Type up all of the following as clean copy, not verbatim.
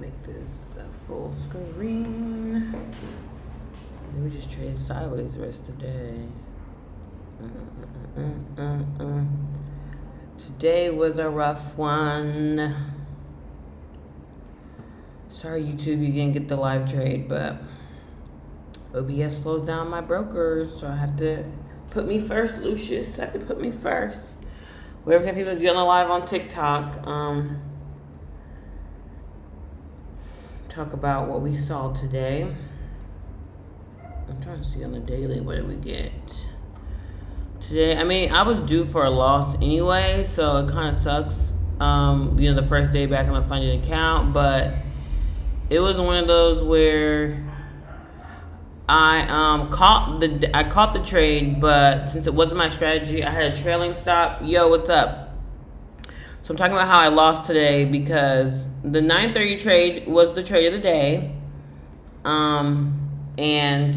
make this a full screen. We just trade sideways the rest of the day. Today was a rough one. Sorry, YouTube, you didn't get the live trade, but OBS slows down my brokers, so I have to put me first, Lucius. I have to put me first. Every time people get on the live on TikTok, talk about what we saw today. I'm trying to see on the daily, what did we get today? I mean, I was due for a loss anyway, so it kind of sucks. The first day back on my funded account, but it was one of those where I caught the trade, but since it wasn't my strategy, I had a trailing stop. Yo, what's up? So I'm talking about how I lost today because the 9:30 trade was the trade of the day. And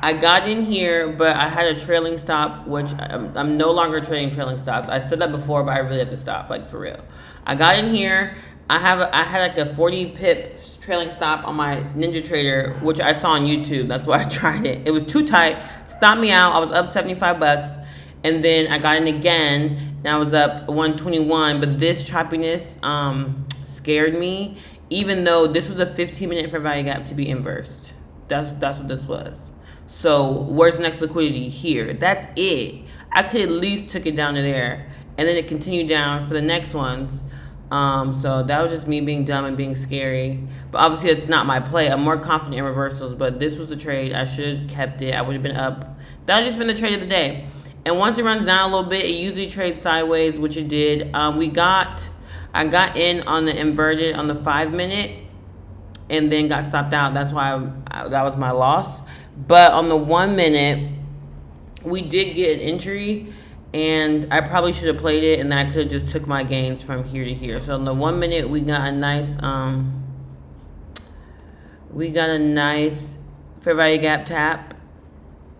I got in here, but I had a trailing stop, which I'm no longer trading trailing stops. I said that before, but I really have to stop, like for real. I got in here. I had like a 40 pip trailing stop on my Ninja Trader, which I saw on YouTube. That's why I tried it. It was too tight. Stopped me out. I was up $75. And then I got in again, and I was up 121. But this choppiness scared me, even though this was a 15-minute fair value gap to be inversed. That's what this was. So where's the next liquidity? Here. That's it. I could at least took it down to there, and then it continued down for the next ones. So that was just me being dumb and being scary. But obviously it's not my play. I'm more confident in reversals, but this was the trade. I should have kept it. I would have been up. That would have just been the trade of the day. And once it runs down a little bit, it usually trades sideways, which it did. I got in on the inverted on the 5-minute and then got stopped out. That's why that was my loss. But on the 1-minute, we did get an entry, and I probably should have played it, and I could have just took my gains from here to here. So in the 1-minute, we got a nice fair value gap tap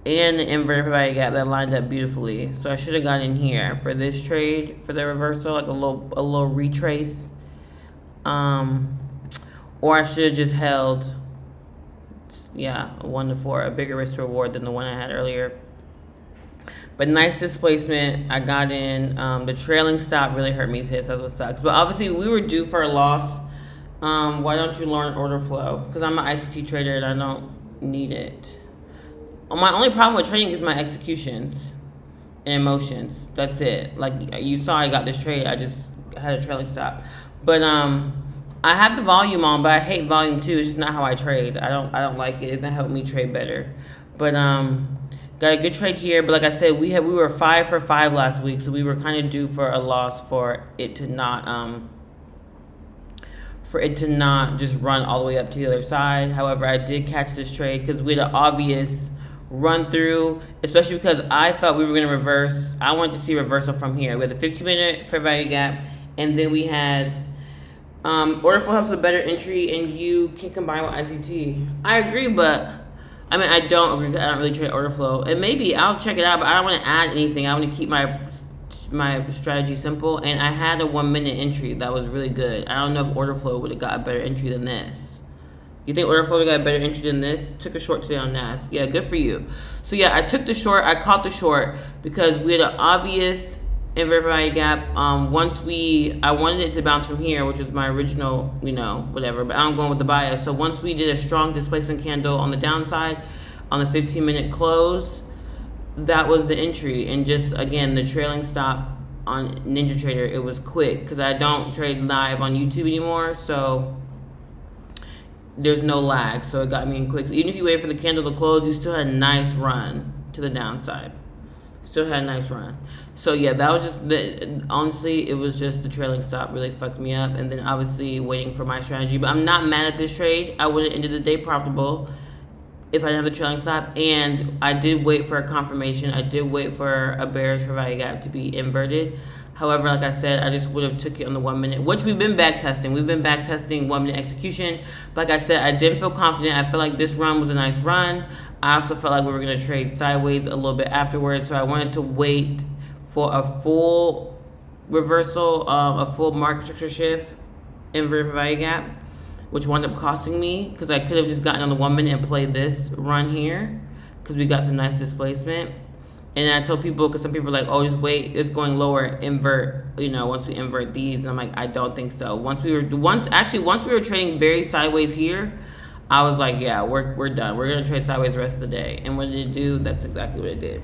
and an inverted fair value gap that lined up beautifully. So I should have got in here for this trade, for the reversal, like a little retrace. Or I should have just held, a 1 to 4, a bigger risk to reward than the one I had earlier. But nice displacement. I got in. The trailing stop really hurt me today, so that's what sucks. But obviously, we were due for a loss. Why don't you learn order flow? Because I'm an ICT trader and I don't need it. My only problem with trading is my executions and emotions. That's it. Like you saw, I got this trade. I just had a trailing stop. But I have the volume on, but I hate volume too. It's just not how I trade. I don't like it. It doesn't help me trade better. But got a good trade here, but like I said, we were 5 for 5 last week, so we were kind of due for a loss for it to not just run all the way up to the other side. However, I did catch this trade because we had an obvious run through, especially because I thought we were going to reverse. I wanted to see reversal from here. We had the 15-minute fair value gap, and then we had order flow helps with better entry, and you can combine with ICT. I agree, but I mean, I don't agree because I don't really trade order flow. And maybe I'll check it out, but I don't want to add anything. I want to keep my strategy simple. And I had a 1-minute entry that was really good. I don't know if order flow would have got a better entry than this. You think order flow would have got a better entry than this? Took a short today on NAS. Yeah, good for you. So yeah, I took the short. I caught the short because we had an obvious inverted value gap. I wanted it to bounce from here, which was my original, whatever, but I'm going with the bias. So once we did a strong displacement candle on the downside on the 15-minute close, that was the entry. And just, again, the trailing stop on Ninja Trader, it was quick because I don't trade live on YouTube anymore, so there's no lag. So it got me in quick. So even if you wait for the candle to close, you still had a nice run to the downside. Still had a nice run. So yeah, that was just honestly, it was just the trailing stop really fucked me up, and then obviously waiting for my strategy. But I'm not mad at this trade. I would have ended the day profitable if I didn't have the trailing stop, and I did wait for a confirmation. I did wait for a bearish fair value gap to be inverted. However, like I said, I just would have took it on the 1-minute, which we've been backtesting. We've been backtesting 1-minute execution. But like I said, I didn't feel confident. I felt like this run was a nice run. I also felt like we were going to trade sideways a little bit afterwards. So I wanted to wait for a full reversal, a full market structure shift, inverted value gap. which wound up costing me because I could have just gotten on the 1 minute and played this run here because we got some nice displacement. And I told people, because some people are like, oh, just wait, it's going lower, invert, once we invert these. And I'm like, I don't think so. Once we were trading very sideways here, I was like, yeah, we're done. We're going to trade sideways the rest of the day. And what did it do? That's exactly what it did.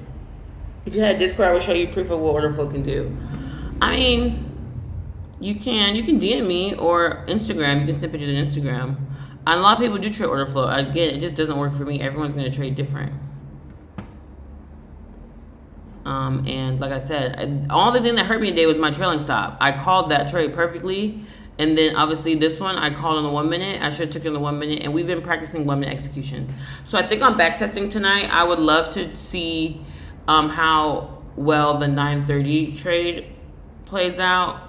If you had Discord, I would show you proof of what order flow can do. I mean, you can DM me or Instagram. You can send pictures on Instagram. And a lot of people do trade order flow. Again, it just doesn't work for me. Everyone's going to trade different. And like I said, all the thing that hurt me today was my trailing stop. I called that trade perfectly. And then obviously this one I called on the 1 minute. I should have took it on the 1 minute. And we've been practicing 1 minute executions. So I think on backtesting tonight, I would love to see how well the 9:30 trade plays out.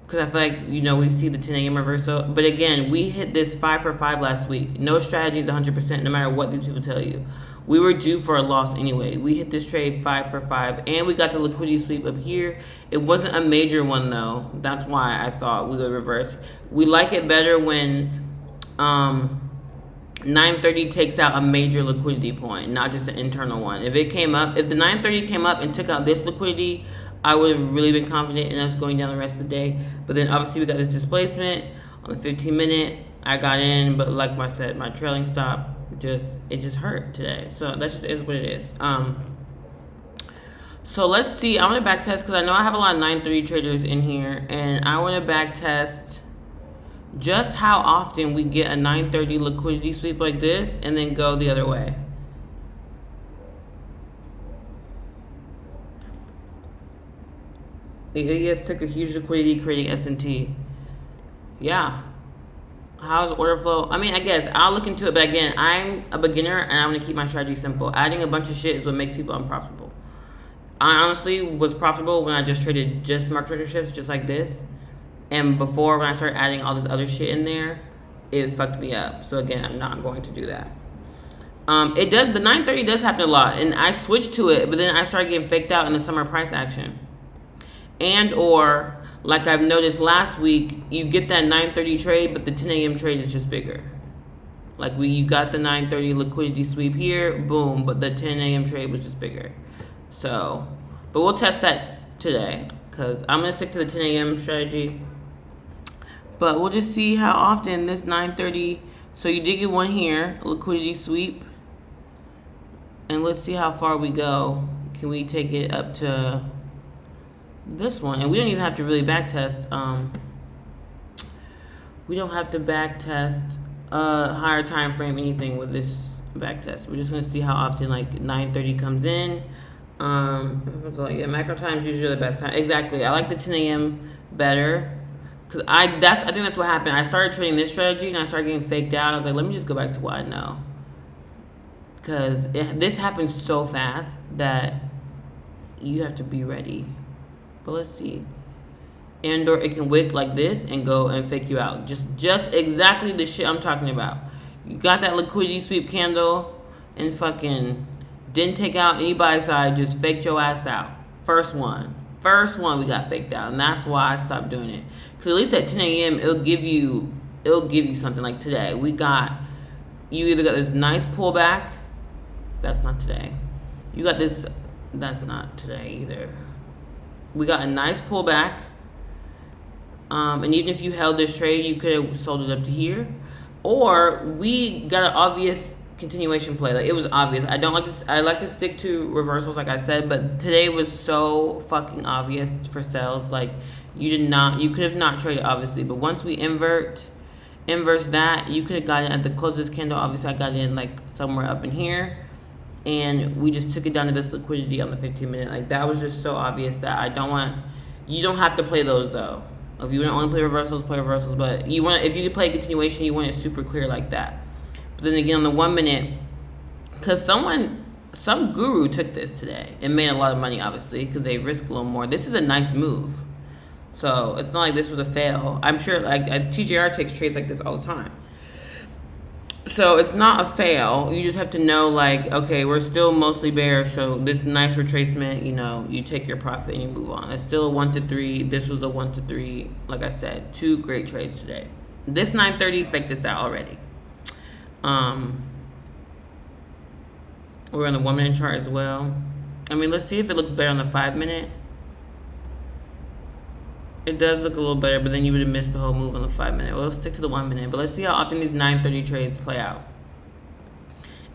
Because I feel like, we see the 10 a.m. reversal. But again, we hit this 5 for 5 last week. No strategy is 100% no matter what these people tell you. We were due for a loss anyway. We hit this trade 5 for 5. And we got the liquidity sweep up here. It wasn't a major one, though. That's why I thought we would reverse. We like it better when 9:30 takes out a major liquidity point, not just an internal one. If the 9:30 came up and took out this liquidity, I would have really been confident in us going down the rest of the day. But then obviously we got this displacement on the 15 minute. I got in, but like I said, my trailing stop just hurt today. So that just is what it is. So let's see. I want to backtest because I know I have a lot of 9:30 traders in here, and I want to backtest just how often we get a 9:30 liquidity sweep like this and then go the other way. The AES took a huge liquidity creating S&T. Yeah. How's order flow? I mean, I guess I'll look into it, but again, I'm a beginner and I'm going to keep my strategy simple. Adding a bunch of shit is what makes people unprofitable. I honestly was profitable when I just traded just market trader shifts just like this. And before, when I started adding all this other shit in there, it fucked me up. So again, I'm not going to do that. The 9:30 does happen a lot, and I switched to it, but then I started getting faked out in the summer price action. And or, like I've noticed last week, you get that 9:30 trade, but the 10 a.m. trade is just bigger. Like you got the 9:30 liquidity sweep here, boom, but the 10 a.m. trade was just bigger. So, but we'll test that today, because I'm going to stick to the 10 a.m. strategy. But we'll just see how often this 9:30, so you did get one here, liquidity sweep. And let's see how far we go. Can we take it up to this one? And we don't even have to really backtest. We don't have to backtest higher time frame anything with this backtest. We're just going to see how often like 9:30 comes in. Yeah, macro times usually the best time. Exactly. I like the 10 a.m. better. Cause I think that's what happened. I started trading this strategy and I started getting faked out. I was like, let me just go back to what I know. Cause this happens so fast that you have to be ready. But let's see. And or it can wick like this and go and fake you out. Just exactly the shit I'm talking about. You got that liquidity sweep candle and fucking didn't take out any buy side, just faked your ass out. First one we got faked out, and that's why I stopped doing it. Cause at least at 10 a.m. it'll give you something. Like today, you either got this nice pullback. That's not today. You got this. That's not today either. We got a nice pullback. And even if you held this trade, you could have sold it up to here, or we got an obvious continuation play. Like it was obvious. I don't like this. I like to stick to reversals, like I said, but today was so fucking obvious for sales. Like you could have not traded obviously, but once we inverse that, you could have gotten at the closest candle. Obviously, I got in like somewhere up in here, and we just took it down to this liquidity on the 15 minute. Like that was just so obvious that you don't have to play those though. If you want to play reversals, but if you play continuation, you want it super clear like that. But then again, on the 1 minute, because some guru took this today and made a lot of money, obviously, because they risk a little more. This is a nice move. So it's not like this was a fail. I'm sure like TJR takes trades like this all the time. So it's not a fail. You just have to know like, okay, we're still mostly bearish. So this nice retracement, you take your profit and you move on. It's still a 1 to 3. This was a 1 to 3. Like I said, 2 great trades today. This 930 faked this out already. We're on the 1 minute chart as well. I mean, let's see if it looks better on the 5 minute. It does look a little better, but then you would have missed the whole move on the 5 minute. Well, let's stick to the 1 minute, but let's see how often these 930 trades play out.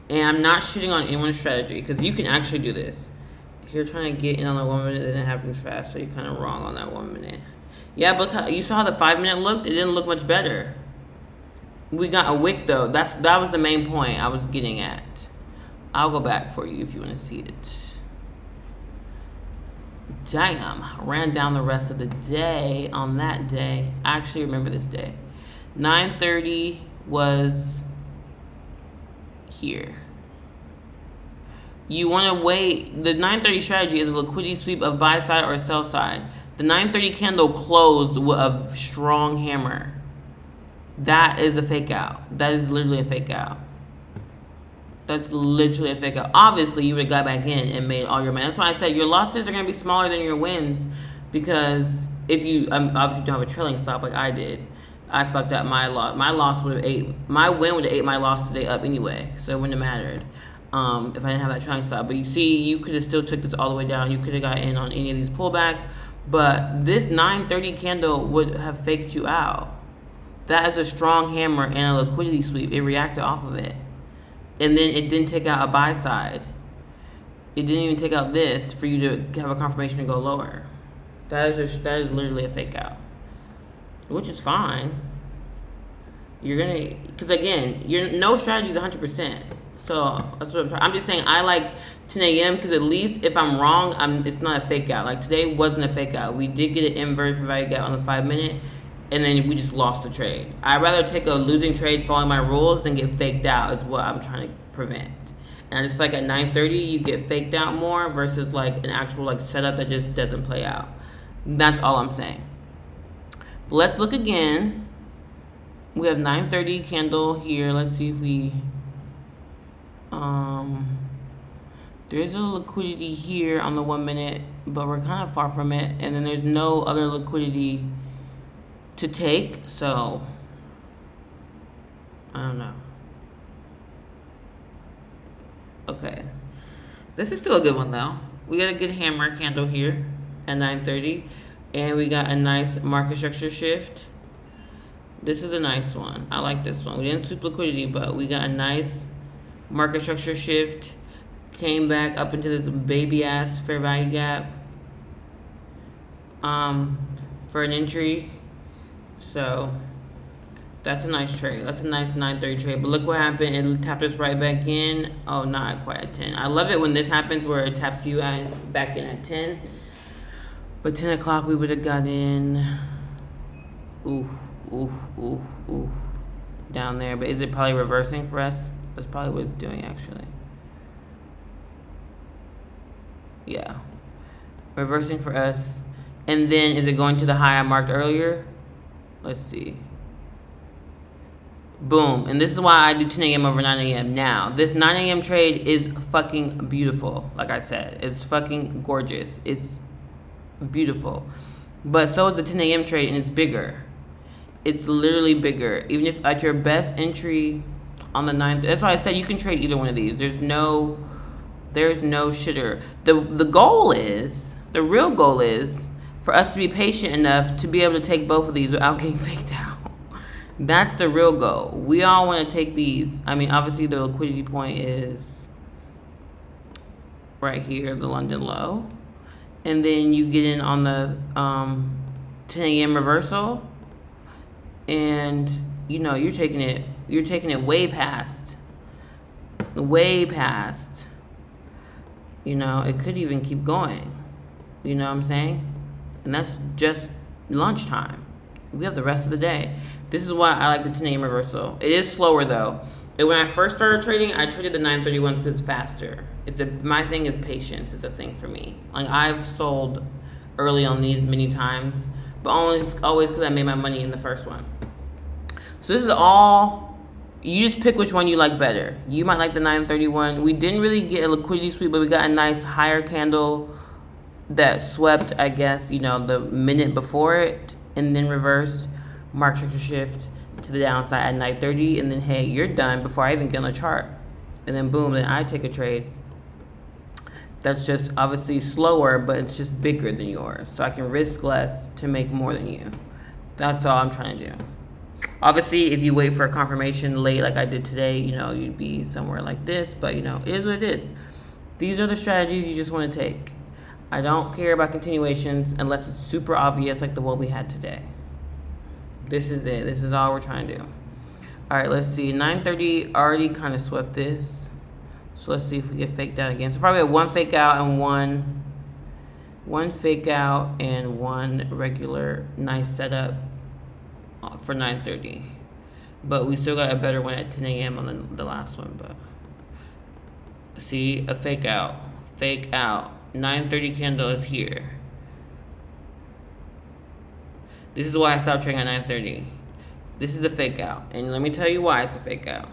And I'm not shitting on anyone's strategy, because you can actually do this. If you're trying to get in on the 1 minute, then it happens fast, so you're kind of wrong on that 1 minute. Yeah, but you saw how the 5 minute looked? It didn't look much better. We got a wick though. That was the main point I was getting at. I'll go back for you if you want to see it. Damn, ran down the rest of the day on that day. I actually remember this day. 930 was here. You want to wait. The 930 strategy is a liquidity sweep of buy side or sell side. The 930 candle closed with a strong hammer. That is a fake out. That is literally a fake out. That's literally a fake out. Obviously, you would have got back in and made all your money. That's why I said your losses are going to be smaller than your wins, because if you obviously don't have a trailing stop like I did, I fucked up my loss. My win would have ate my loss today up anyway, so it wouldn't have mattered if I didn't have that trailing stop. But you see, you could have still took this all the way down. You could have got in on any of these pullbacks, but this 930 candle would have faked you out. That is a strong hammer and a liquidity sweep. It reacted off of it. And then it didn't take out a buy side. It didn't even take out this for you to have a confirmation to go lower. That is literally a fake out, which is fine. You're gonna, because again, no strategy is 100%. So that's what I'm just saying. I like 10 a.m. because at least if I'm wrong, it's not a fake out. Like today wasn't a fake out. We did get an inverse value gap on the 5 minute. And then we just lost the trade. I'd rather take a losing trade following my rules than get faked out is what I'm trying to prevent. And I just feel like at 930, you get faked out more versus like an actual like setup that just doesn't play out. That's all I'm saying. But let's look again. We have 930 candle here. Let's see if we, there's a liquidity here on the 1 minute, but we're kind of far from it. And then there's no other liquidity to take, so I don't know. Okay, this is still a good one though. We got a good hammer candle here at 930, and we got a nice market structure shift. This is a nice one. I like this one. We didn't sweep liquidity, but we got a nice market structure shift. Came back up into this baby ass fair value gap for an entry. So that's a nice trade. That's a nice 930 trade. But look what happened. It tapped us right back in. Oh, not quite at 10. I love it when this happens where it taps you back in at 10. But 10 o'clock we would have got in. Oof, oof, oof, oof. Down there. But is it probably reversing for us? That's probably what it's doing actually. Yeah. Reversing for us. And then is it going to the high I marked earlier? Let's see. Boom. And this is why I do 10 a.m. over 9 a.m. Now, this 9 a.m. trade is fucking beautiful. Like I said, it's fucking gorgeous. It's beautiful. But so is the 10 a.m. trade, and it's bigger. It's literally bigger. Even if at your best entry on the 9th, that's why I said you can trade either one of these. There's no shitter. The goal is, the real goal is, for us to be patient enough to be able to take both of these without getting faked out. That's the real goal. We all want to take these. I mean, obviously the liquidity point is right here, the London low. And then you get in on the 10 a.m. reversal. And, you know, you're taking it way past. You know, it could even keep going. You know what I'm saying? And that's just lunchtime. We have the rest of the day. This is why I like the 10 a.m. reversal. It is slower though. And when I first started trading, I traded the 931s because it's faster. My thing is patience. It's a thing for me. Like I've sold early on these many times, but always because I made my money in the first one. So this is all. You just pick which one you like better. You might like the 931. We didn't really get a liquidity sweep, but we got a nice higher candle that swept, I guess, you know, the minute before it and then reversed, market structure shift, to the downside at 9:30, and then hey, you're done before I even get on the chart, and then boom, then I take a trade. That's just obviously slower, but it's just bigger than yours, so I can risk less to make more than you. That's all I'm trying to do. Obviously, if you wait for a confirmation late like I did today, you'd be somewhere like this, but it is what it is. These are the strategies you just want to take. I don't care about continuations unless it's super obvious like the one we had today. This is it. This is all we're trying to do. All right, let's see. 9:30 already kind of swept this. So let's see if we get faked out again. So probably one fake out and one fake out and one regular nice setup for 9:30. But we still got a better one at 10 a.m. on the last one. But see, a fake out. 9:30 candle is here. This is why I stopped trading at 9:30. This is a fake out. And let me tell you why it's a fake out.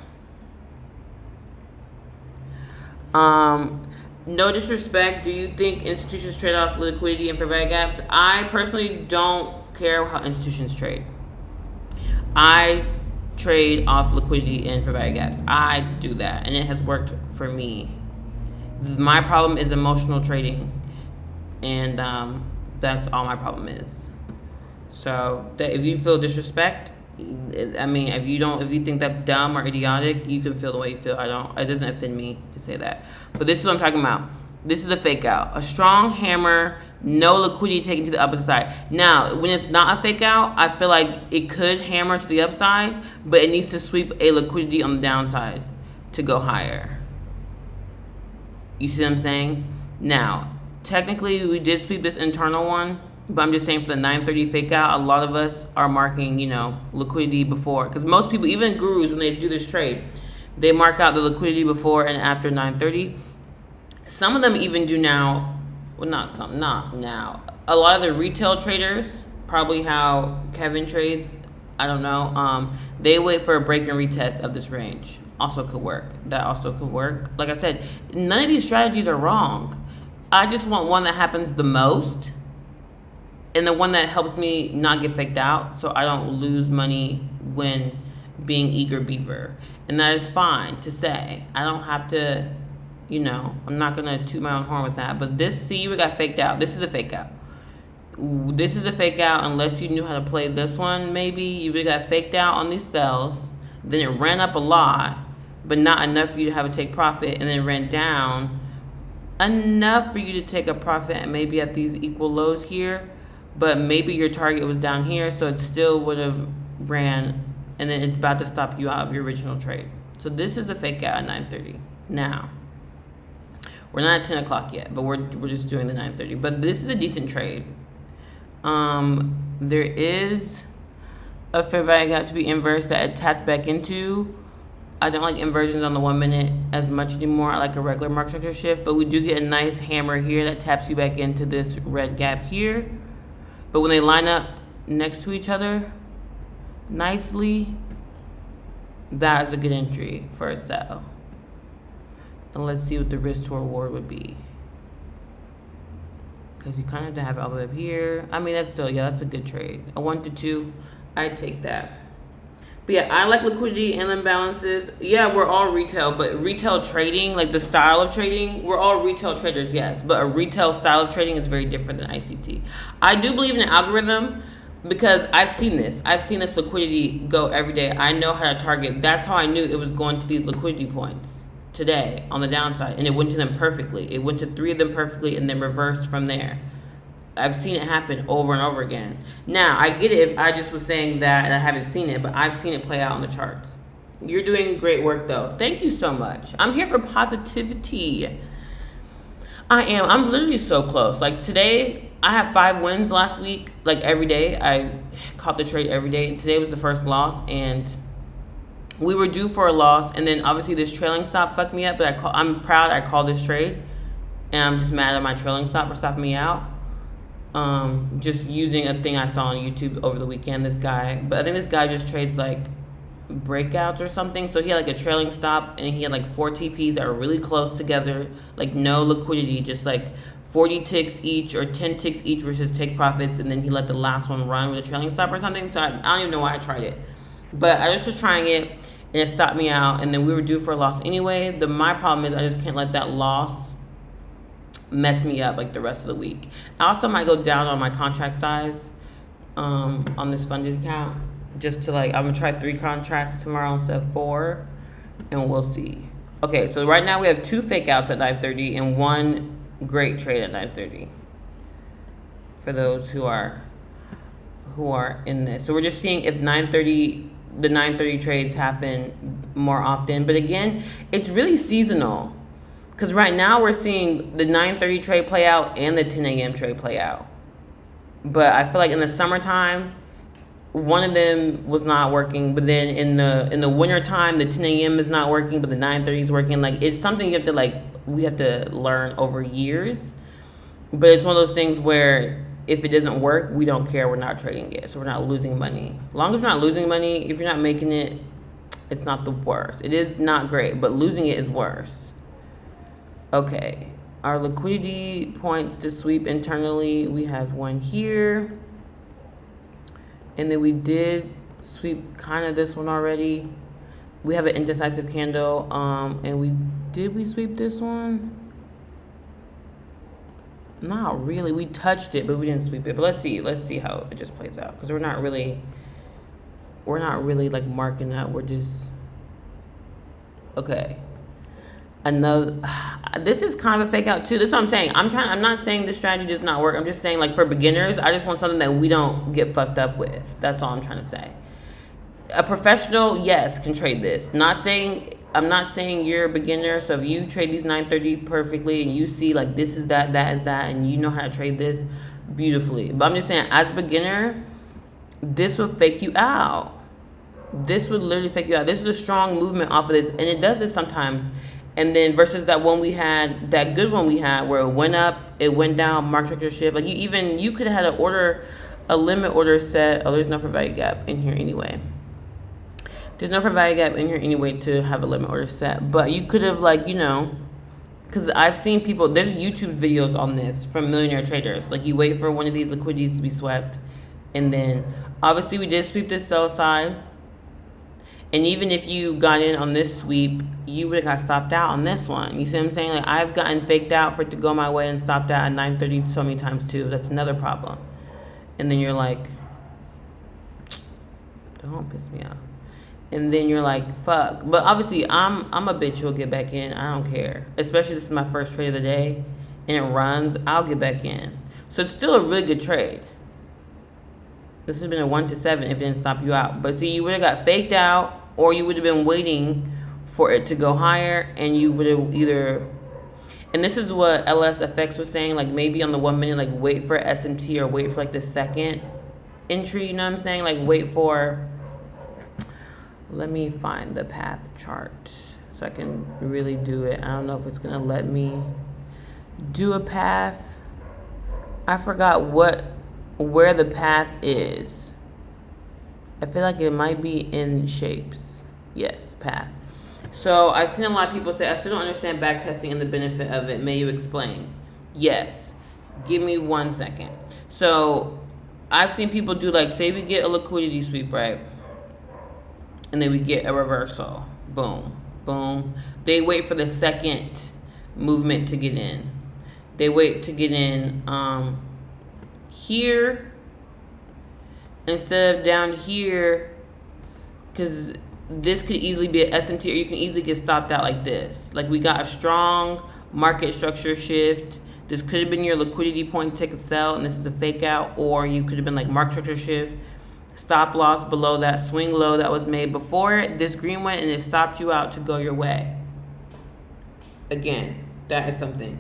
No disrespect. Do you think institutions trade off liquidity and provide gaps? I personally don't care how institutions trade. I trade off liquidity and provide gaps. I do that, and it has worked for me. My problem is emotional trading, and that's all my problem is. So if you feel disrespect, if you think that's dumb or idiotic, you can feel the way you feel. It doesn't offend me to say that. But this is what I'm talking about. This is a fake out. A strong hammer, no liquidity taken to the upper side. Now, when it's not a fake out, I feel like it could hammer to the upside, but it needs to sweep a liquidity on the downside to go higher. You see what I'm saying? Now, technically, we did sweep this internal one, but I'm just saying for the 9:30 fake out, a lot of us are marking, liquidity before. Because most people, even gurus, when they do this trade, they mark out the liquidity before and after 9:30. Some of them even do now. Well, not now. A lot of the retail traders, probably how Kevin trades, I don't know. They wait for a break and retest of this range. Also could work. That also could work. Like I said, none of these strategies are wrong. I just want one that happens the most, and the one that helps me not get faked out, so I don't lose money when being eager beaver. And that is fine to say. I don't have to, I'm not gonna toot my own horn with that. But we got faked out. This is a fake out. This is a fake out unless you knew how to play this one. Maybe you would have got faked out on these sells. Then it ran up a lot, but not enough for you to have a take profit, and then it ran down enough for you to take a profit and maybe at these equal lows here, but maybe your target was down here, so it still would have ran, and then it's about to stop you out of your original trade. So this is a fake out at 9:30. Now, we're not at 10 o'clock yet, but we're just doing the 9:30. But this is a decent trade. There is a fair value gap to be inversed that it tapped back into. I don't like inversions on the 1 minute as much anymore. I like a regular market structure shift, but we do get a nice hammer here that taps you back into this red gap here. But when they line up next to each other nicely, that is a good entry for a sell. And let's see what the risk to reward would be. Because you kind of have to have it all the way up here. That's a good trade. A 1 to 2, I'd take that. But yeah, I like liquidity and imbalances. Yeah, we're all retail, but retail trading, like the style of trading, we're all retail traders, yes. But a retail style of trading is very different than ICT. I do believe in the algorithm because I've seen this. I've seen this liquidity go every day. I know how to target. That's how I knew it was going to these liquidity points today on the downside. And it went to them perfectly. It went to 3 of them perfectly and then reversed from there. I've seen it happen over and over again. Now, I get it if I just was saying that and I haven't seen it, but I've seen it play out on the charts. You're doing great work, though. Thank you so much. I'm here for positivity. I am. I'm literally so close. Like today, I have 5 wins last week. Like every day, I caught the trade every day. And today was the first loss, and we were due for a loss. And then obviously this trailing stop fucked me up, but I'm proud I called this trade. And I'm just mad at my trailing stop for stopping me out. Just using a thing I saw on YouTube over the weekend, but I think this guy just trades like breakouts or something. So he had like a trailing stop and he had like 4 TPs that were really close together, like no liquidity, just like 40 ticks each or 10 ticks each versus take profits. And then he let the last one run with a trailing stop or something. So I don't even know why I tried it. But I just was trying it, and it stopped me out, and then we were due for a loss anyway. My problem is I just can't let that loss mess me up like the rest of the week. I also might go down on my contract size on this funded account, just to I'm gonna try 3 contracts tomorrow instead of 4, and we'll see. Okay, so right now we have 2 fake outs at 9:30 and 1 great trade at 9:30 for those who are in this. So we're just seeing if the 9:30 trades happen more often. But again, it's really seasonal, because right now we're seeing the 9:30 trade play out and the 10 a.m. trade play out. But I feel like in the summertime, one of them was not working, but then in the winter time, the 10 a.m. is not working, but the 9:30 is working. It's something you have to we have to learn over years. But it's one of those things where if it doesn't work, we don't care. We're not trading it, so we're not losing money. As long as we're not losing money, if you're not making it, it's not the worst. It is not great, but losing it is worse. Okay, our liquidity points to sweep internally. We have 1 here. And then we did sweep kind of this one already. We have an indecisive candle. And we sweep this one? Not really. We touched it, but we didn't sweep it. But let's see how it just plays out, because we're not really marking that. We're just okay. This is kind of a fake out too. This is what I'm saying. I'm not saying this strategy does not work. I'm just saying, for beginners, I just want something that we don't get fucked up with. That's all I'm trying to say. A professional, yes, can trade this. I'm not saying you're a beginner. So if you trade these 9:30 perfectly and you see this is that is that, and you know how to trade this beautifully. But I'm just saying, as a beginner, this will fake you out. This would literally fake you out. This is a strong movement off of this, and it does this sometimes. And then versus that one we had, that good one we had, where it went up, it went down, market structure shift. You could have had a limit order set. Oh, there's no for value gap in here anyway. There's no for value gap in here anyway to have a limit order set. But you could have because I've seen people, there's YouTube videos on this from millionaire traders. You wait for one of these liquidities to be swept, and then obviously we did sweep this sell side. And even if you got in on this sweep, you would have got stopped out on this one. You see what I'm saying? I've gotten faked out for it to go my way and stopped out at 9:30 so many times too. That's another problem. And then you're like, don't piss me off. And then you're like, fuck. But obviously, I'm a bitch who'll get back in. I don't care. Especially this is my first trade of the day, and it runs. I'll get back in. So it's still a really good trade. This has been a 1 to 7 if it didn't stop you out. But see, you would have got faked out, or you would have been waiting for it to go higher, and you would have either. And this is what LSFX was saying, maybe on the 1 minute, wait for SMT or wait for the second entry. You know what I'm saying? Wait for. Let me find the path chart so I can really do it. I don't know if it's gonna let me do a path. I forgot where the path is. I feel like it might be in shapes. Yes, path. So I've seen a lot of people say, I still don't understand backtesting and the benefit of it. May you explain? Yes. Give me 1 second. So I've seen people do say we get a liquidity sweep, right? And then we get a reversal. Boom. Boom. They wait for the second movement to get in. They wait to get in here instead of down here, because this could easily be an SMT, or you can easily get stopped out like this. We got a strong market structure shift. This could have been your liquidity point to take a sell, and this is a fake out, or you could have been market structure shift, stop loss below that swing low that was made before this green went, and it stopped you out to go your way. Again, that is something.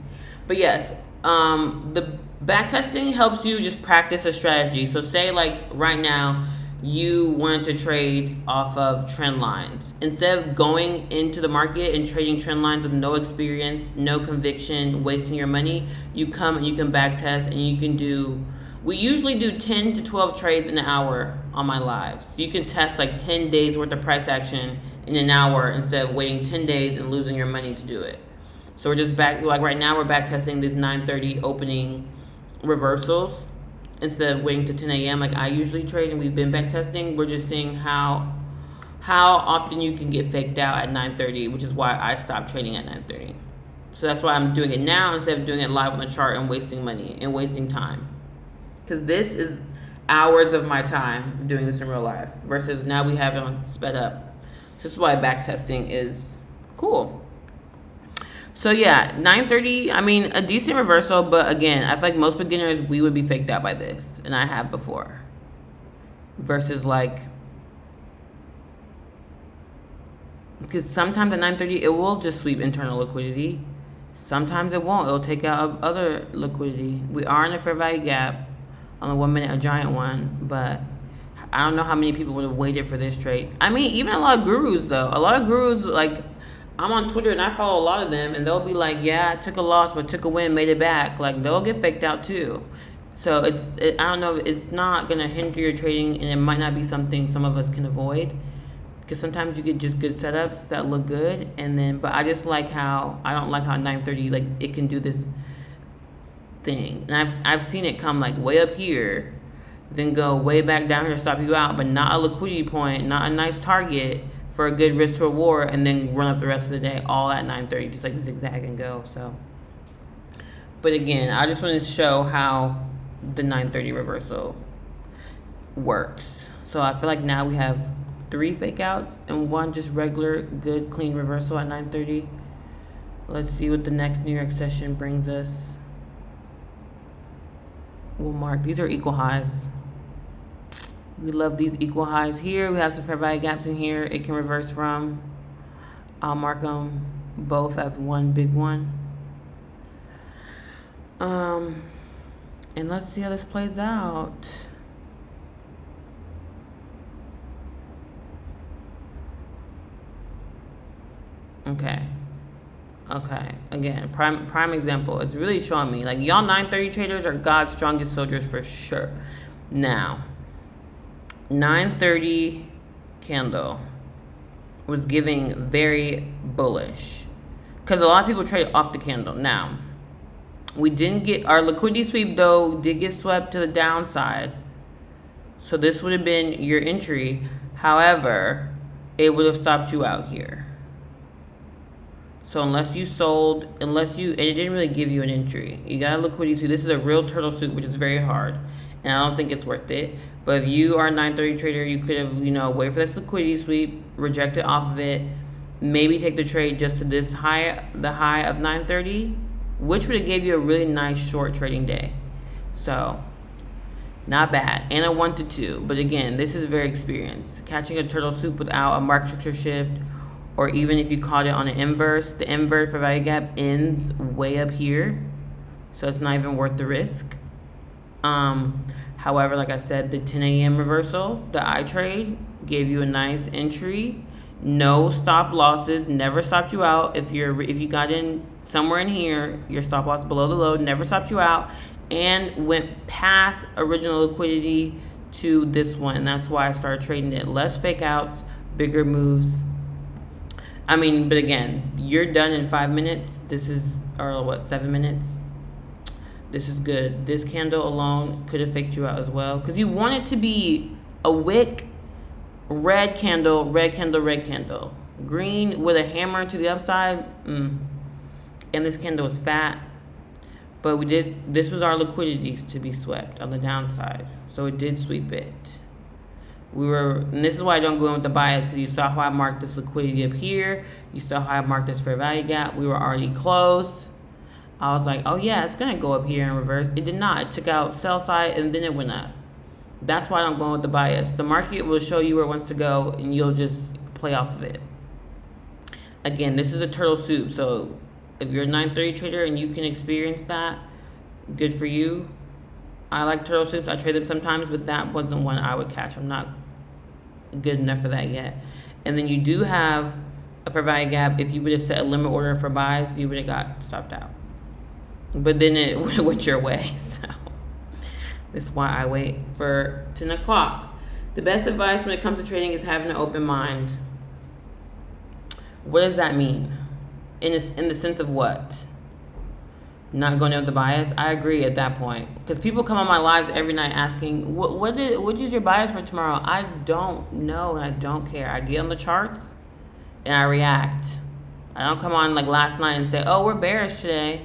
But yes, the backtesting helps you just practice a strategy. So say right now you wanted to trade off of trend lines. Instead of going into the market and trading trend lines with no experience, no conviction, wasting your money, you come and you can backtest, and you can do. We usually do 10 to 12 trades in an hour on my lives. So you can test 10 days worth of price action in an hour instead of waiting 10 days and losing your money to do it. So we're just back, right now we're back testing these 9:30 opening reversals instead of waiting to 10 a.m. I usually trade, and we've been back testing. We're just seeing how how often you can get faked out at 9:30, which is why I stopped trading at 9:30. So that's why I'm doing it now instead of doing it live on the chart and wasting money and wasting time. Because this is hours of my time doing this in real life versus now we have it on sped up. So this is why backtesting is cool. So yeah, 9:30, I mean, a decent reversal, but again, I feel like most beginners, we would be faked out by this, and I have before. Versus like, because sometimes at 9:30, it will just sweep internal liquidity. Sometimes it won't. It'll take out other liquidity. We are in a fair value gap on the 1 minute, a giant one, but I don't know how many people would have waited for this trade. I mean, even a lot of gurus, though. A lot of gurus, like, I'm on Twitter and I follow a lot of them, and they'll be like, yeah, I took a loss, but took a win, made it back. Like, they'll get faked out, too. So, I don't know, it's not going to hinder your trading, and it might not be something some of us can avoid. Because sometimes you get just good setups that look good, and then, but I just like how, I don't like how 9:30, like, it can do this thing. And I've seen it come, like, way up here, then go way back down here to stop you out, but not a liquidity point, not a nice target for a good risk to reward, and then run up the rest of the day, all at 9:30, just like zigzag and go, so. But again, I just want to show how the 9:30 reversal works. So I feel like now we have 3 fake outs and 1 just regular good clean reversal at 9:30. Let's see what the next New York session brings us. We'll mark, these are equal highs. We love these equal highs here. We have some fair value gaps in here it can reverse from. I'll mark them both as one big one. And let's see how this plays out. Okay. Again, prime example. It's really showing me, like, y'all 9:30 traders are God's strongest soldiers for sure. Now, 9:30 candle was giving very bullish because a lot of people trade off the candle. Now, we didn't get our liquidity sweep, though, did get swept to the downside. So this would have been your entry. However, it would have stopped you out here. So unless you sold, and it didn't really give you an entry. You got a liquidity sweep. This is a real turtle soup, which is very hard. And I don't think it's worth it. But if you are a 9:30 trader, you could have, wait for this liquidity sweep, reject it off of it, maybe take the trade just to this high, the high of 9:30, which would have gave you a really nice short trading day. So, not bad. And a 1 to 2. But again, this is very experienced. Catching a turtle soup without a market structure shift, or even if you caught it on an inverse, the inverse for value gap ends way up here. So it's not even worth the risk. However, like I said, the 10 a.m. reversal, the I trade, gave you a nice entry. No stop losses, never stopped you out. If you got in somewhere in here, your stop loss below the low, never stopped you out, and went past original liquidity to this one. And that's why I started trading it. Less fake outs, bigger moves. I mean, but again, you're done in 5 minutes. This is, or what, 7 minutes? This is good. This candle alone could have faked you out as well. Because you want it to be a wick, red candle, red candle, red candle. Green with a hammer to the upside. And this candle was fat. But this was our liquidity to be swept on the downside. So it did sweep it. And this is why I don't go in with the bias, because you saw how I marked this liquidity up here. You saw how I marked this fair value gap. We were already close. I was like, oh yeah, it's going to go up here in reverse. It did not. It took out sell side and then it went up. That's why I'm going with the bias. The market will show you where it wants to go and you'll just play off of it. Again, this is a turtle soup. So if you're a 9:30 trader and you can experience that, good for you. I like turtle soups. I trade them sometimes, but that wasn't one I would catch. I'm not good enough for that yet. And then you do have a fair value gap. If you would have set a limit order for buys, you would have got stopped out. But then it went your way. So that's why I wait for 10 o'clock. The best advice when it comes to trading is having an open mind. What does that mean? In the sense of what? Not going in with the bias. I agree at that point, because people come on my lives every night asking, what is your bias for tomorrow? I don't know, and I don't care. I get on the charts and I react. I don't come on like last night and say, oh, we're bearish today.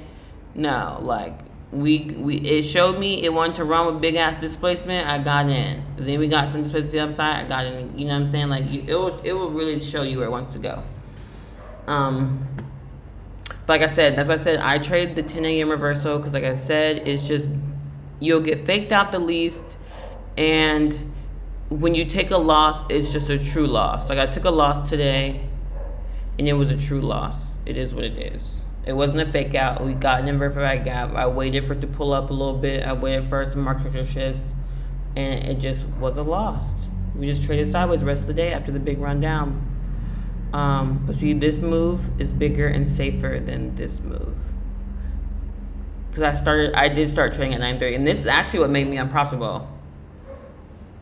No, like it showed me it wanted to run with big ass displacement. I got in. Then we got some displacement to the upside. I got in. You know what I'm saying? Like it will really show you where it wants to go. But like I said, that's why I said I trade the 10 a.m. reversal, because like I said, it's just you'll get faked out the least, and when you take a loss, it's just a true loss. Like I took a loss today, and it was a true loss. It is what it is. It wasn't a fake out. We got an inverted right gap. I waited for it to pull up a little bit. I waited for some market structure shifts, and it just was a loss. We just traded sideways the rest of the day after the big run down. But see, this move is bigger and safer than this move. Because I did start trading at 9:30, and this is actually what made me unprofitable.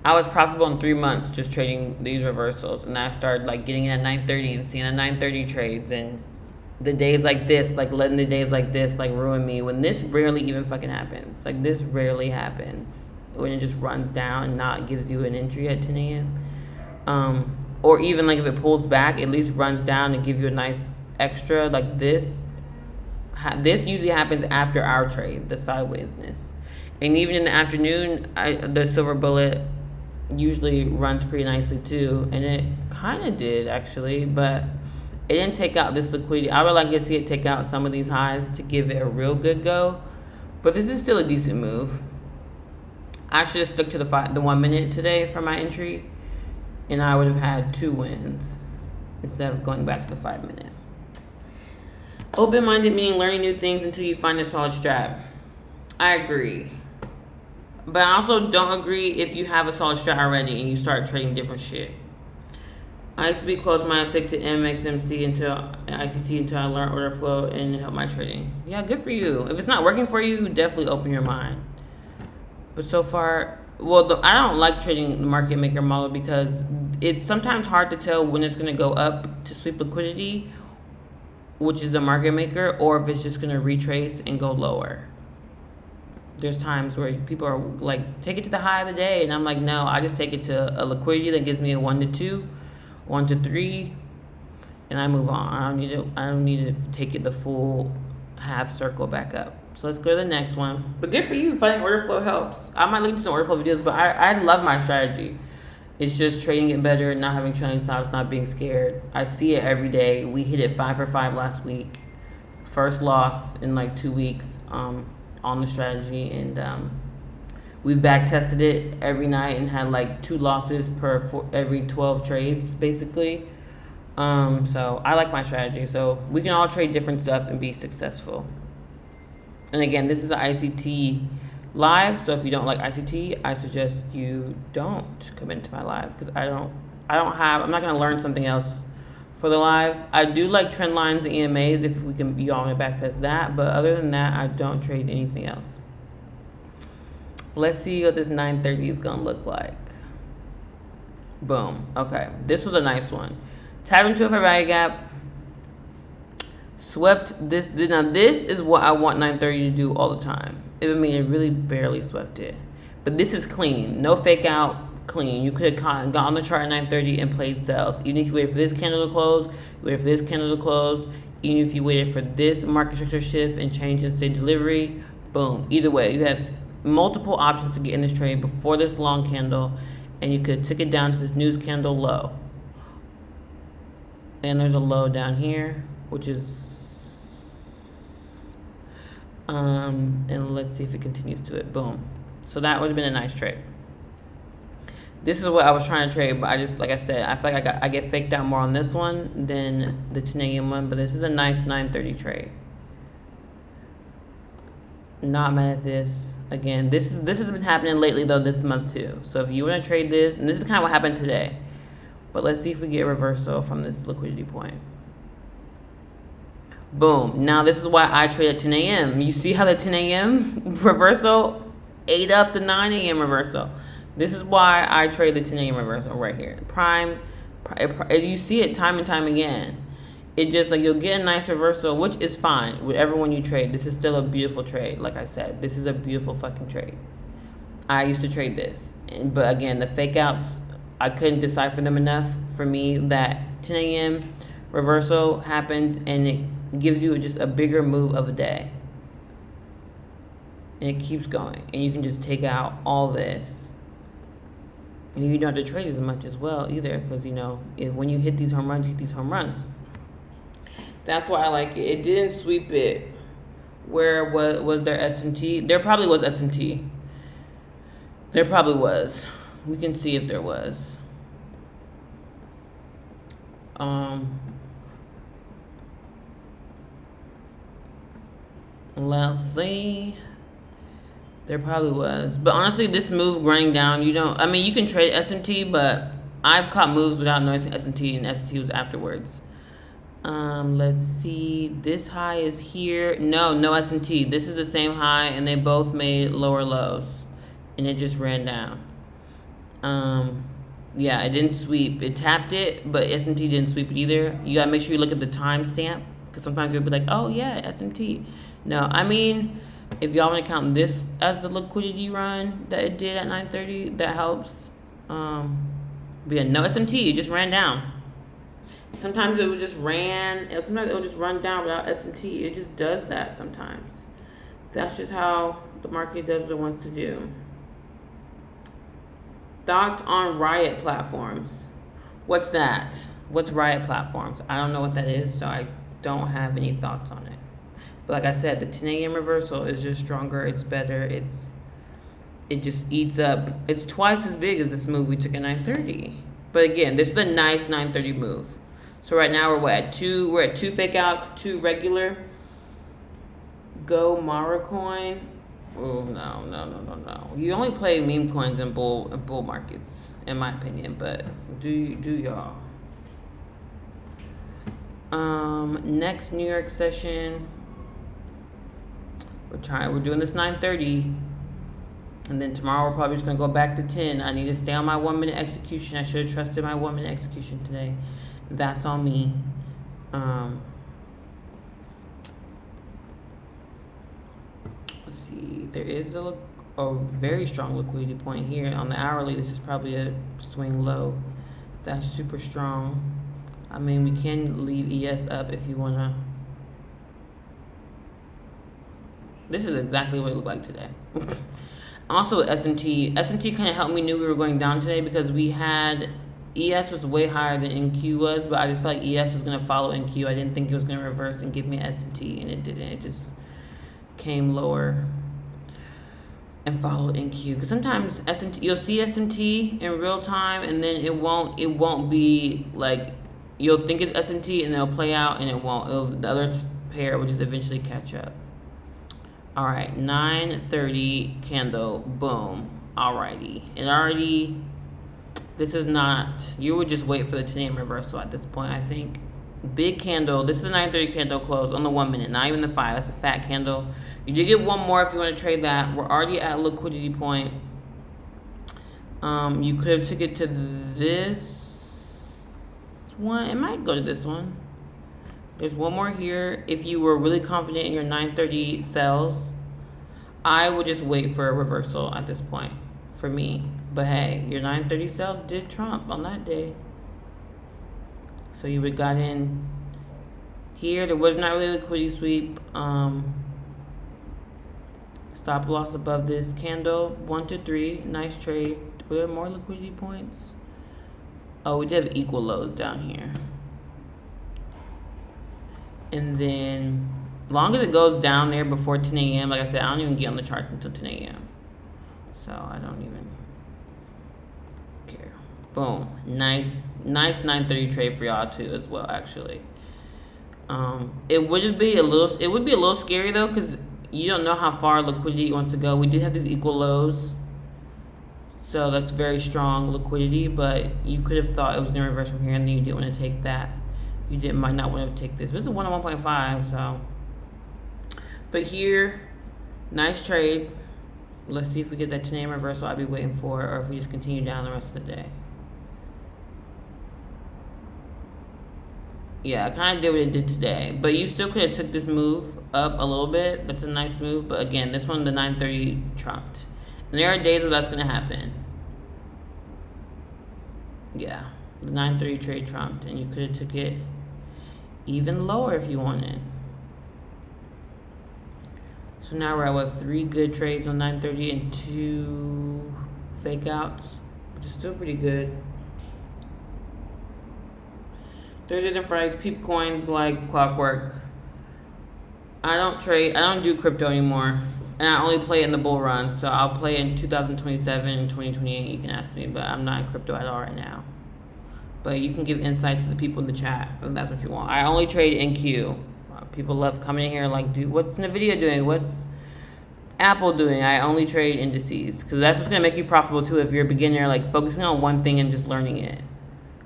I was profitable in 3 months just trading these reversals, and then I started like getting in at 9:30 and seeing the 9:30 trades, and the days like this, like letting the days like this like ruin me, when this rarely even fucking happens. Like this rarely happens when it just runs down and not gives you an entry at 10 a.m. Or even like if it pulls back, at least runs down and give you a nice extra like this. This usually happens after our trade, the sidewaysness. And even in the afternoon, the silver bullet usually runs pretty nicely too, and it kind of did actually, but it didn't take out this liquidity. I would like to see it take out some of these highs to give it a real good go, but this is still a decent move. I should have stuck to the 1 minute today for my entry, and I would have had 2 wins instead of going back to the 5 minute. Open-minded meaning learning new things until you find a solid strat. I agree. But I also don't agree if you have a solid strat already and you start trading different shit. I used to be close minded, stick to MXMC until ICT until I learn order flow and help my trading. Yeah, good for you. If it's not working for you, definitely open your mind. But so far, I don't like trading the market maker model because it's sometimes hard to tell when it's going to go up to sweep liquidity, which is a market maker, or if it's just going to retrace and go lower. There's times where people are like, take it to the high of the day, and I'm like, no, I just take it to a liquidity that gives me a 1 to 2, 1 to 3, and I move on. I don't need to take it the full half circle back up. So let's go to the next one. But good for you, finding order flow helps. I might link to some order flow videos, but I love my strategy. It's just trading it better, not having trailing stops, not being scared. I see it every day. We hit it 5 for 5 last week. First loss in like 2 weeks on the strategy, and we've back tested it every night and had like 2 losses every 12 trades basically. So I like my strategy. So we can all trade different stuff and be successful. And again, this is the ICT live, so if you don't like ICT, I suggest you don't come into my live, because I'm not going to learn something else for the live. I do like trend lines and EMAs if we can, you all want to backtest that, but other than that, I don't trade anything else. Let's see what this 930 is going to look like. Boom. Okay, this was a nice one. Tap into a fair value gap. Swept this. Now this is what I want 930 to do all the time. I mean, it really barely swept it, but this is clean, no fake out, clean. You could have got on the chart at 930 and played sells. Even if you waited for this candle to close, waited for this candle to close, even if you waited for this market structure shift and change in state delivery, boom. Either way, you have multiple options to get in this trade before this long candle, and you could have took it down to this news candle low. And there's a low down here, which is and let's see if it continues to it. Boom. So that would have been a nice trade. This is what I was trying to trade, but I just, like I said, I feel like I get faked out more on this one than the 10 a.m. one, but this is a nice 930 trade. Not mad at this. Again, this has been happening lately though, this month too. So if you want to trade this, and this is kind of what happened today, but let's see if we get a reversal from this liquidity point. Boom. Now this is why I trade at 10 a.m. You see how the 10 a.m. reversal ate up the 9 a.m. reversal. This is why I trade the 10 a.m. reversal right here. Prime, you see it time and time again. it just like you'll get a nice reversal, which is fine. Whichever one you trade, this is still a beautiful trade. Like I said, this is a beautiful fucking trade. I used to trade this, but again, the fake outs, I couldn't decipher them enough for me that 10 a.m. reversal happened, and it gives you just a bigger move of a day. And it keeps going, and you can just take out all this. And you don't have to trade as much as well either, because when you hit these home runs, you hit these home runs. That's why I like it. It didn't sweep it. Where was there SMT? There probably was SMT. There probably was. We can see if there was. Let's see. There probably was. But honestly, this move running down, you can trade SMT, but I've caught moves without noticing SMT, and SMT was afterwards. Let's see. This high is here. No SMT. This is the same high, and they both made lower lows, and it just ran down. Yeah, it didn't sweep. It tapped it, but SMT didn't sweep it either. You gotta make sure you look at the timestamp, because sometimes you'll be like, oh yeah, SMT. No, if y'all want to count this as the liquidity run that it did at 9:30, that helps. But yeah, no SMT. It just ran down. Sometimes it would just sometimes it will just run down without SMT. It just does that sometimes. That's just how the market does what it wants to do. Thoughts on Riot platforms? What's that? What's Riot platforms? I don't know what that is, so I don't have any thoughts on it. But like I said, the 10 a.m. reversal is just stronger. It's better. It just eats up. It's twice as big as this move we took at 9:30. But again, this is a nice 9:30 move. So right now we're at two fake outs, 2 regular. Go Mara coin. Oh no. You only play meme coins in bull markets, in my opinion. But do y'all? Next New York session. We're doing this 9:30. And then tomorrow we're probably just gonna go back to 10. I need to stay on my 1-minute execution. I should have trusted my 1-minute execution today. That's on me. Let's see. There is a very strong liquidity point here on the hourly. This is probably a swing low. That's super strong. We can leave ES up if you wanna. This is exactly what it looked like today. Also, SMT kind of helped me knew we were going down today, because we had ES was way higher than NQ was, but I just felt like ES was going to follow NQ. I didn't think it was going to reverse and give me SMT, and it didn't. It just came lower and followed NQ. Because sometimes SMT, you'll see SMT in real time, and then it won't be like, you'll think it's SMT and it'll play out, and it won't. The other pair will just eventually catch up. All right, 9:30 candle, boom. Alrighty, and already, this is not. You would just wait for the 10 a.m. reversal at this point. I think big candle. This is the 9:30 candle close on the 1 minute, not even the 5. That's a fat candle. You do get one more if you want to trade that. We're already at a liquidity point. You could have took it to this one. It might go to this one. There's one more here. If you were really confident in your 9:30 sells, I would just wait for a reversal at this point for me. But hey, your 9:30 sells did trump on that day. So you would got in here. There was not really a liquidity sweep. Stop loss above this candle. 1 to 3. Nice trade. Were there more liquidity points? Oh, we did have equal lows down here. And then, long as it goes down there before 10 a.m., like I said, I don't even get on the chart until 10 a.m. So I don't even care. Boom. Nice 9:30 trade for y'all too as well, actually. It would be a little scary though, because you don't know how far liquidity wants to go. We did have these equal lows, so that's very strong liquidity, but you could have thought it was going to reverse from here, and then you didn't want to take that. Might not want to take this. But it's a 1 on 1.5, so. But here, nice trade. Let's see if we get that 10 a.m. reversal I'll be waiting for, or if we just continue down the rest of the day. Yeah, I kind of did what it did today. But you still could have took this move up a little bit. That's a nice move. But again, this one, the 930 trumped. And there are days where that's going to happen. Yeah, the 930 trade trumped. And you could have took it even lower if you wanted. So now we're at, what, 3 good trades on 930 and 2 fake outs, which is still pretty good. Thursdays and Fridays, peep coins like clockwork. I don't do crypto anymore. And I only play in the bull run. So I'll play in 2027 and 2028, you can ask me. But I'm not in crypto at all right now. But you can give insights to the people in the chat if that's what you want. I only trade NQ. People love coming in here like, dude, what's NVIDIA doing? What's Apple doing? I only trade indices. Because that's what's going to make you profitable too if you're a beginner, like focusing on one thing and just learning it.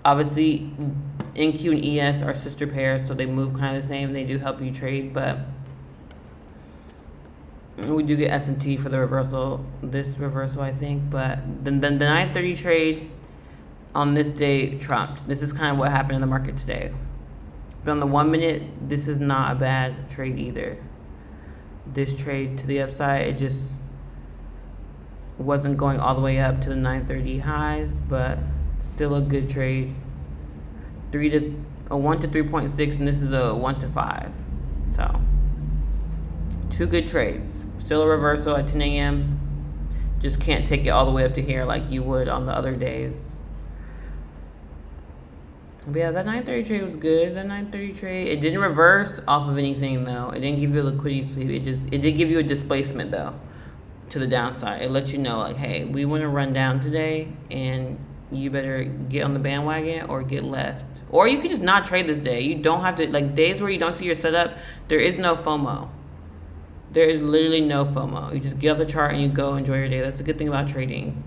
Obviously, NQ and ES are sister pairs, so they move kind of the same. They do help you trade, but we do get S&T for the reversal, this reversal, I think. But the 930 trade on this day trumped. This is kind of what happened in the market today. But on the 1 minute, this is not a bad trade either. This trade to the upside, it just wasn't going all the way up to the 930 highs, but still a good trade. 1 to 3.6, and this is a 1 to 5. So 2 good trades. Still a reversal at 10 a.m. Just can't take it all the way up to here like you would on the other days. But yeah, that 930 trade was good. That 930 trade, it didn't reverse off of anything though. It didn't give you a liquidity sweep. It did give you a displacement though to the downside. It let you know like, hey, we want to run down today, and you better get on the bandwagon or get left. Or you could just not trade this day. You don't have to, like days where you don't see your setup, there is no FOMO. There is literally no FOMO. You just get off the chart and you go enjoy your day. That's the good thing about trading.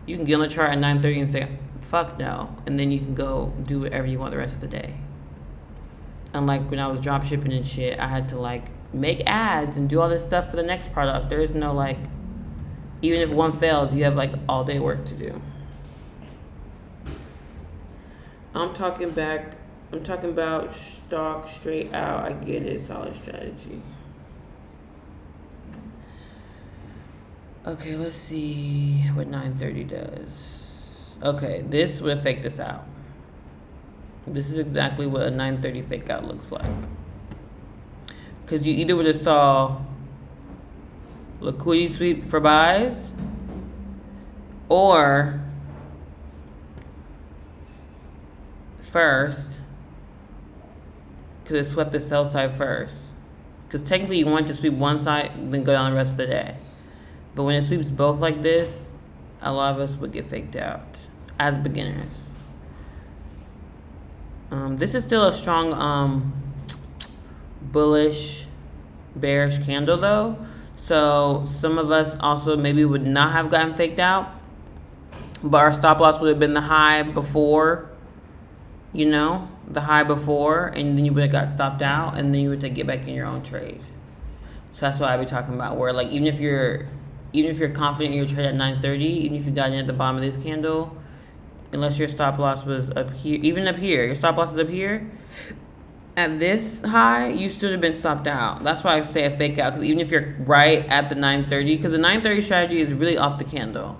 You can get on the chart at 9:30 and say, fuck no. And then you can go do whatever you want the rest of the day. Unlike when I was drop shipping and shit, I had to like make ads and do all this stuff for the next product. There is no like, even if one fails, you have like all day work to do. I'm talking about stock straight out. I get it. Solid strategy. Okay, let's see what 930 does. Okay, this would fake this out. This is exactly what a 930 fake out looks like. Because you either would have saw liquidity sweep for buys, or first, because it swept the sell side first. Because technically you want to sweep one side, then go down the rest of the day. But when it sweeps both like this, a lot of us would get faked out as beginners. This is still a strong bullish, bearish candle though. So some of us also maybe would not have gotten faked out, but our stop loss would have been the high before, you know, the high before, and then you would have got stopped out, and then you would have to get back in your own trade. So that's what I'd be talking about, where like even if you're confident in your trade at 930, even if you got in at the bottom of this candle, unless your stop loss was up here, even up here, your stop loss is up here, at this high, you still have been stopped out. That's why I say a fake out, because even if you're right at the 930, because the 930 strategy is really off the candle.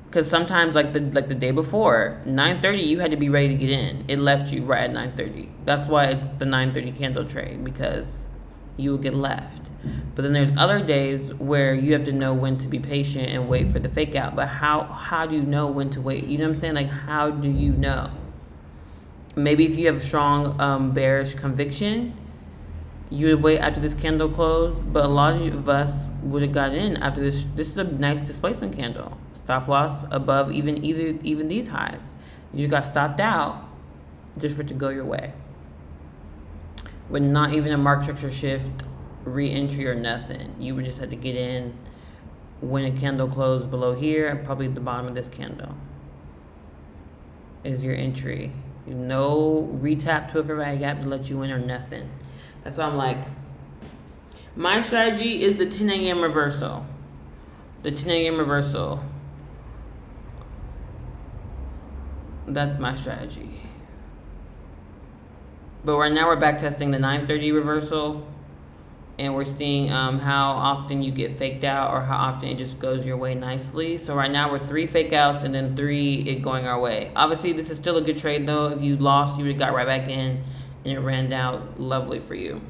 Because sometimes, like the day before, 930, you had to be ready to get in. It left you right at 930. That's why it's the 930 candle trade, because you will get left. But then there's other days where you have to know when to be patient and wait for the fake out. But how do you know when to wait? You know what I'm saying? Like, how do you know? Maybe if you have a strong bearish conviction, you would wait after this candle closed. But a lot of us would have got in after this. This is a nice displacement candle. Stop loss above even these highs. You got stopped out just for it to go your way. With not even a market structure shift, re-entry or nothing. You would just have to get in when a candle closed below here, and probably at the bottom of this candle is your entry. No retap to a fair value gap to let you in or nothing. That's why I'm like, my strategy is the 10 a.m. reversal. The 10 a.m. reversal. That's my strategy. But right now we're back testing the 930 reversal, and we're seeing how often you get faked out or how often it just goes your way nicely. So right now we're 3 fake outs and then 3 it going our way. Obviously this is still a good trade though. If you lost, you would have got right back in and it ran out lovely for you.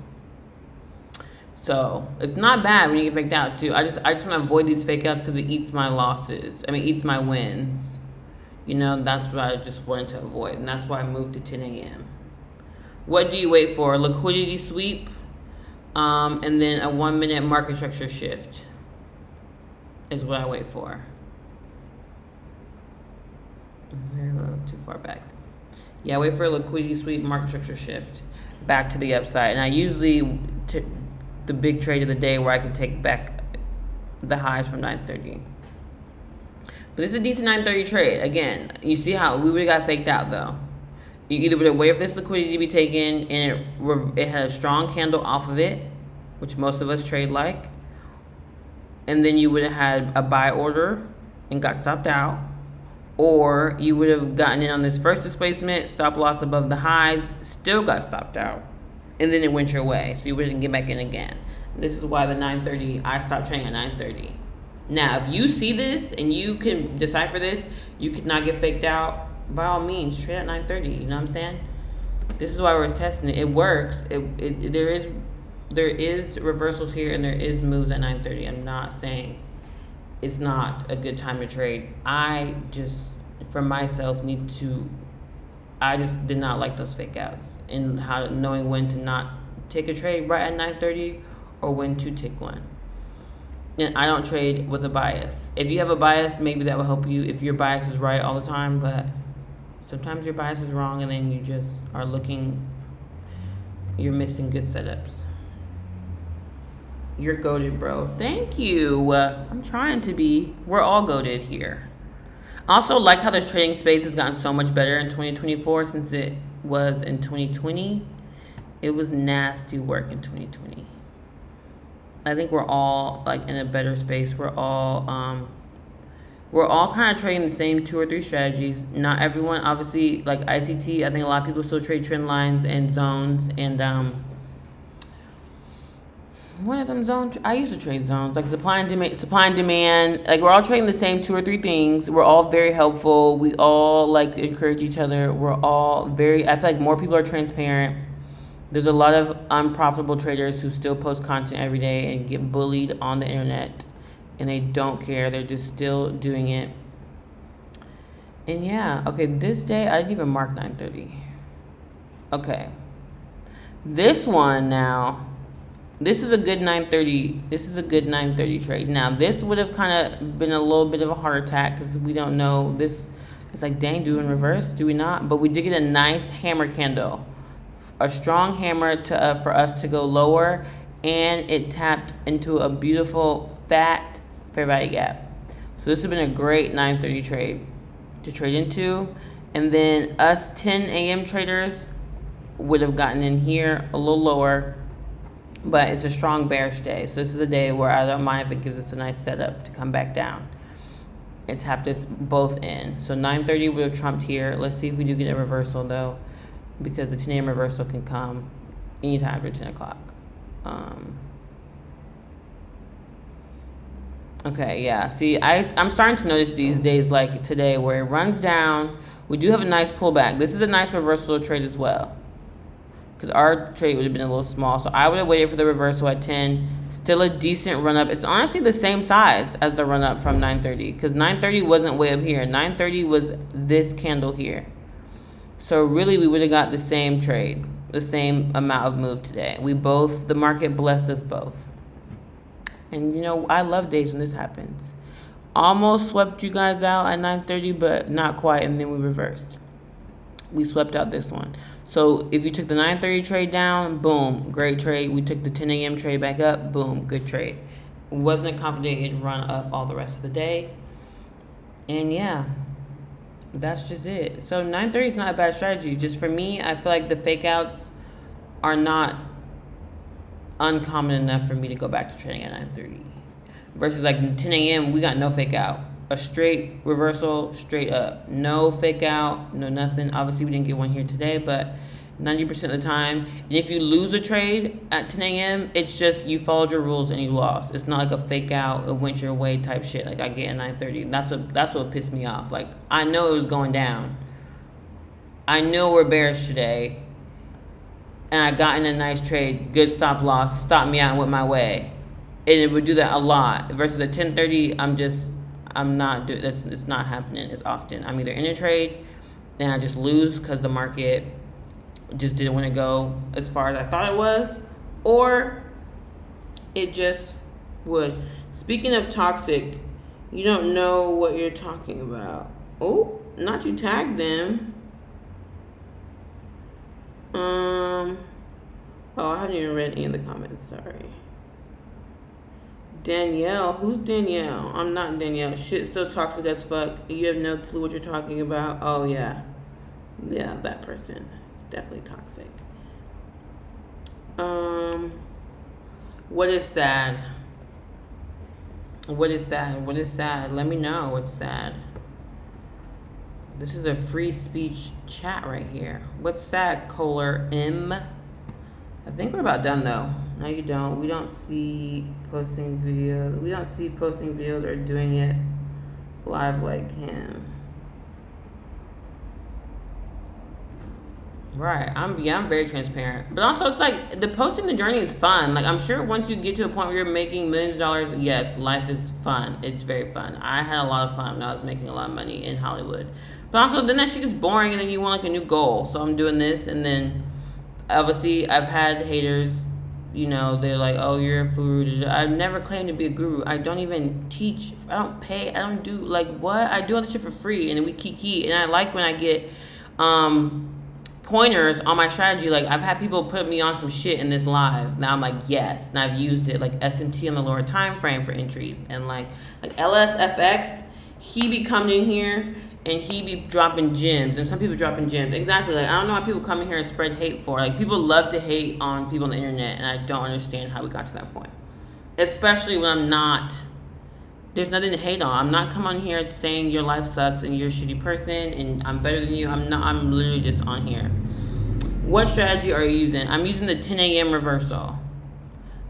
So it's not bad when you get faked out too. I just want to avoid these fake outs because it eats my losses. I mean, eats my wins. You know, that's what I just wanted to avoid, and that's why I moved to 10 a.m. What do you wait for? Liquidity sweep, and then a 1 minute market structure shift is what I wait for. Very low, too far back. Yeah, I wait for a liquidity sweep, market structure shift back to the upside, and I usually the big trade of the day where I can take back the highs from 930. But this is a decent 930 trade. Again, you see how we would have got faked out though. You either would have waited for this liquidity to be taken and it had a strong candle off of it, which most of us trade like, and then you would have had a buy order and got stopped out, or you would have gotten in on this first displacement, stop loss above the highs, still got stopped out, and then it went your way, so you wouldn't get back in again. This is why the 930, I stopped trading at 930. Now, if you see this and you can decipher this, you could not get faked out, by all means, trade at 930, you know what I'm saying? This is why we're testing it. It works. There is reversals here and there is moves at 930. I'm not saying it's not a good time to trade. I just, for myself, I just did not like those fake outs and knowing when to not take a trade right at 930 or when to take one. And I don't trade with a bias. If you have a bias, maybe that will help you if your bias is right all the time, but sometimes your bias is wrong and then you just are you're missing good setups. You're goated, bro. Thank you. I'm trying to be. We're all goated here. Also, like how this trading space has gotten so much better in 2024 since it was in 2020. It was nasty work in 2020. I think we're all like in a better space. We're all kind of trading the same 2 or 3 strategies. Not everyone, obviously, like ICT. I think a lot of people still trade trend lines and zones and one of them zones. I used to trade zones like supply and demand. Like we're all trading the same 2 or 3 things. We're all very helpful. We all like encourage each other. We're all I feel like more people are transparent. There's a lot of unprofitable traders who still post content every day and get bullied on the internet, and they don't care. They're just still doing it. And yeah, okay, this day I didn't even mark 930. Okay, this one now. This is a good 930. This is a good 930 trade. Now this would have kind of been a little bit of a heart attack because we don't know this. It's like, dang, do we in reverse? Do we not? But we did get a nice hammer candle. A strong hammer for us to go lower, and it tapped into a beautiful fat fair value gap. So this has been a great 930 trade to trade into, and then us 10 a.m. traders would have gotten in here a little lower, but it's a strong bearish day. So this is a day where I don't mind if it gives us a nice setup to come back down. It tapped this both in. So 930 would have trumped here. Let's see if we do get a reversal though, because the 10 a.m. reversal can come anytime after 10 o'clock. Okay, yeah. See, I'm starting to notice these days, like today, where it runs down. We do have a nice pullback. This is a nice reversal trade as well, because our trade would have been a little small. So I would have waited for the reversal at 10. Still a decent run up. It's honestly the same size as the run up from 930, because 930 wasn't way up here. 930 was this candle here. So really, we would have got the same trade, the same amount of move today. The market blessed us both. And you know, I love days when this happens. Almost swept you guys out at 930, but not quite, and then we reversed. We swept out this one. So if you took the 930 trade down, boom, great trade. We took the 10 a.m. trade back up, boom, good trade. Wasn't confident it'd run up all the rest of the day. And yeah, that's just it. So 930 is not a bad strategy. Just for me, I feel like the fake outs are not uncommon enough for me to go back to trading at 930. Versus like 10 a.m., we got no fake out. A straight reversal, straight up. No fake out, no nothing. Obviously, we didn't get one here today, but 90% of the time. And if you lose a trade at 10 a.m., it's just you followed your rules and you lost. It's not like a fake out, it went your way type shit like I get at 9:30. That's what pissed me off. Like, I know it was going down. I know we're bearish today. And I got in a nice trade, good stop loss, stopped me out and went my way. And it would do that a lot. Versus at 10:30, it's not happening as often. I'm either in a trade and I just lose because the market just didn't want to go as far as I thought it was, or it just would. Speaking of toxic, you don't know what you're talking about. Oh, not you tagged them. Oh, I haven't even read any of the comments, sorry. Danielle, who's Danielle? I'm not Danielle. Shit's still toxic as fuck. You have no clue what you're talking about. Oh yeah, that person. Definitely toxic. What is sad? What is sad? What is sad? Let me know what's sad. This is a free speech chat right here. What's sad, Kohler M? I think we're about done though. No, you don't. We don't see posting videos. We don't see posting videos or doing it live like him. Right. I'm very transparent. But also it's like the posting the journey is fun. Like, I'm sure once you get to a point where you're making millions of dollars, yes, life is fun. It's very fun. I had a lot of fun when I was making a lot of money in Hollywood. But also then that shit gets boring and then you want like a new goal. So I'm doing this, and then obviously I've had haters, you know, they're like, oh, you're a guru. I've never claimed to be a guru. I don't even teach. I don't pay. I don't do like what? I do all this shit for free, and then we kiki. And I like when I get pointers on my strategy. Like, I've had people put me on some shit in this live. Now I'm like, yes, and I've used it, like S&T on the lower time frame for entries, and like LSFX, he be coming in here and he be dropping gems, and some people dropping gems. Exactly. Like, I don't know why people come in here and spread hate for. Like, people love to hate on people on the internet, and I don't understand how we got to that point. Especially when I'm not. There's nothing to hate on. I'm not coming on here saying your life sucks and you're a shitty person and I'm better than you. I'm not. I'm literally just on here. What strategy are you using? I'm using the 10 a.m. reversal.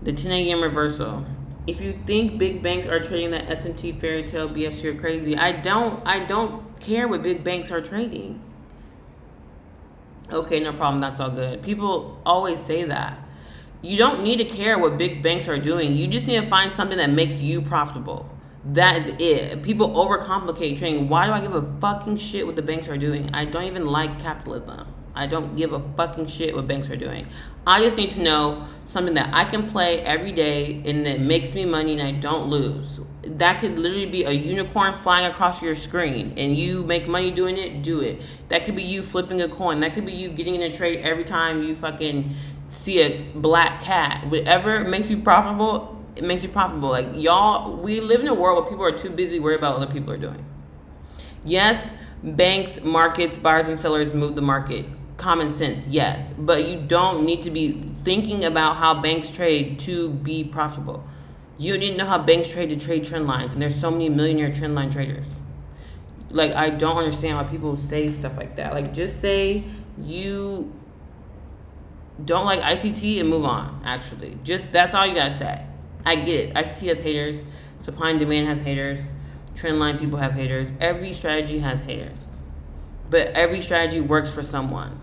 The 10 a.m. reversal. If you think big banks are trading that S&T fairy tale BS, you're crazy. I don't care what big banks are trading. Okay, no problem. That's all good. People always say that. You don't need to care what big banks are doing. You just need to find something that makes you profitable. That is it. People overcomplicate trading. Why do I give a fucking shit what the banks are doing? I don't even like capitalism. I don't give a fucking shit what banks are doing. I just need to know something that I can play every day and that makes me money and I don't lose. That could literally be a unicorn flying across your screen and you make money doing it, do it. That could be you flipping a coin. That could be you getting in a trade every time you fucking see a black cat. Whatever makes you profitable, it makes you profitable. Like, y'all, we live in a world where people are too busy worried about what other people are doing. Yes, banks, markets, buyers and sellers move the market. Common sense, yes. But you don't need to be thinking about how banks trade to be profitable. You don't need to know how banks trade to trade trend lines. And there's so many millionaire trend line traders. Like, I don't understand why people say stuff like that. Like, just say you don't like ICT and move on, actually. Just, that's all you gotta say. I get it. ICT has haters. Supply and demand has haters. Trendline people have haters. Every strategy has haters. But every strategy works for someone.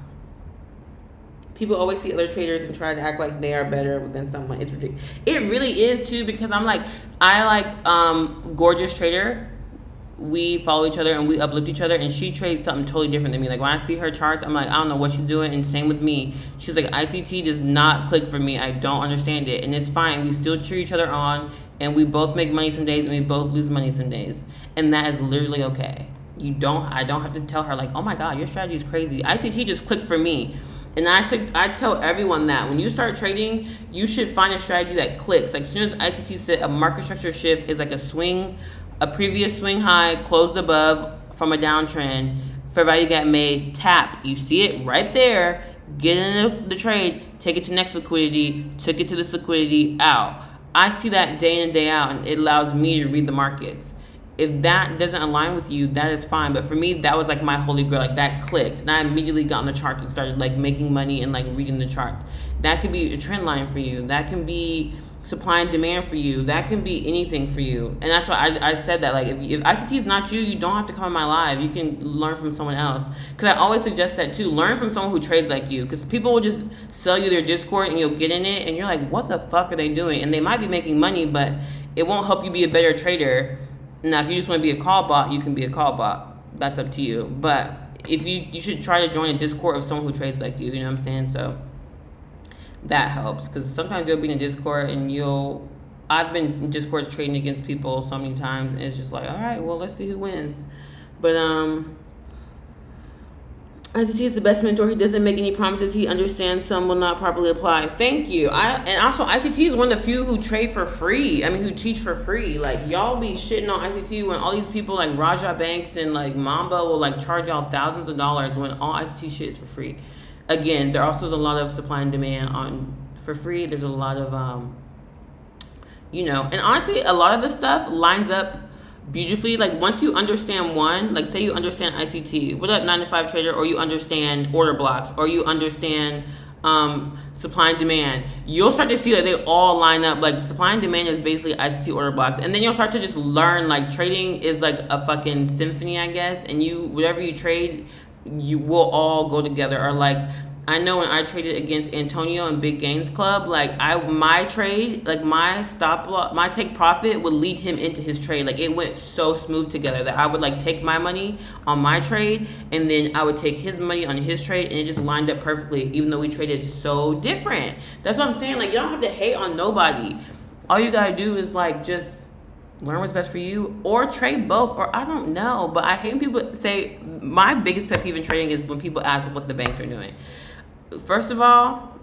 People always see other traders and try to act like they are better than someone. It's ridiculous. It really is, too, because I like Gorgeous Trader. We follow each other and we uplift each other, and she trades something totally different than me. Like, when I see her charts, I'm like, I don't know what she's doing, and same with me. She's like, ICT does not click for me. I don't understand it, and it's fine. We still cheer each other on, and we both make money some days, and we both lose money some days, and that is literally okay. I don't have to tell her, like, oh my God, your strategy is crazy. ICT just clicked for me. And I tell everyone that when you start trading, you should find a strategy that clicks. Like, as soon as ICT said a market structure shift is like a swing, a previous swing high closed above from a downtrend, fair value got made, tap. You see it right there. Get in the trade, take it to next liquidity, took it to this liquidity, out. I see that day in and day out, and it allows me to read the markets. if that doesn't align with you, that is fine. But for me, that was like my holy grail. Like that clicked, and I immediately got on the charts and started like making money and like reading the charts. That could be a trend line for you. That can be supply and demand for you. That can be anything for you. And that's why I said that. Like if ICT is not you don't have to come on my live. You can learn from someone else. Because I always suggest that too. Learn from someone who trades like you. Because people will just sell you their Discord and you'll get in it and you're like, what the fuck are they doing? And they might be making money, but it won't help you be a better trader. Now, if you just want to be a call bot, you can be a call bot. That's up to you. But if you should try to join a Discord of someone who trades like you. You know what I'm saying? So that helps, because sometimes you'll be in a Discord and I've been in Discords trading against people so many times, and it's just like, all right, well, let's see who wins. But ICT is the best mentor. He doesn't make any promises. He understands some will not properly apply. Thank you. And also ICT is one of the few who trade for free. I mean, who teach for free. Like, y'all be shitting on ICT when all these people like Raja Banks and like Mamba will like charge y'all thousands of dollars when all ICT shit is for free. Again, there also is a lot of supply and demand for free. There's a lot of and honestly, a lot of this stuff lines up beautifully. Like once you understand one, like say you understand ICT, what up 9 to 5 trader, or you understand order blocks, or you understand supply and demand, you'll start to see that they all line up. Like supply and demand is basically ICT order blocks, and then you'll start to just learn like trading is like a fucking symphony, I guess, and whatever you trade, you will all go together. Or like I know when I traded against Antonio in Big Gains Club, like my trade, like my stop loss, my take profit would lead him into his trade. Like it went so smooth together that I would like take my money on my trade, and then I would take his money on his trade, and it just lined up perfectly, even though we traded so different. That's what I'm saying. Like you don't have to hate on nobody. All you gotta do is like just learn what's best for you, or trade both, or I don't know. But I hate when people say, my biggest pet peeve in trading is when people ask what the banks are doing. First of all,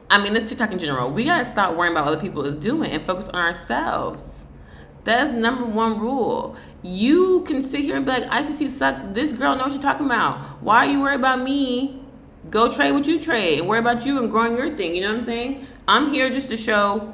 I mean, let's TikTok in general. We gotta stop worrying about what other people is doing and focus on ourselves. That's number one rule. You can sit here and be like, ICT sucks. This girl knows what you're talking about. Why are you worried about me? Go trade what you trade and worry about you and growing your thing. You know what I'm saying? I'm here just to show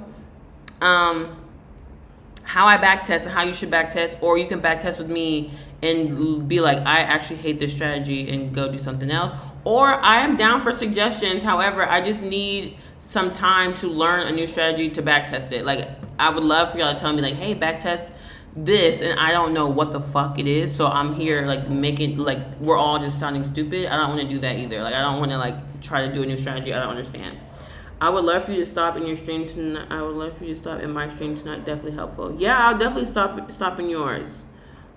how I backtest and how you should backtest, or you can backtest with me and be like, I actually hate this strategy, and go do something else. Or I am down for suggestions. However, I just need some time to learn a new strategy to backtest it. Like I would love for y'all to tell me like, hey, backtest this, and I don't know what the fuck it is. So I'm here like making like we're all just sounding stupid. I don't want to do that either. Like I don't want to like try to do a new strategy I don't understand. I would love for you to stop in your stream tonight. I would love for you to stop in my stream tonight. Definitely helpful. Yeah, I'll definitely stop in yours.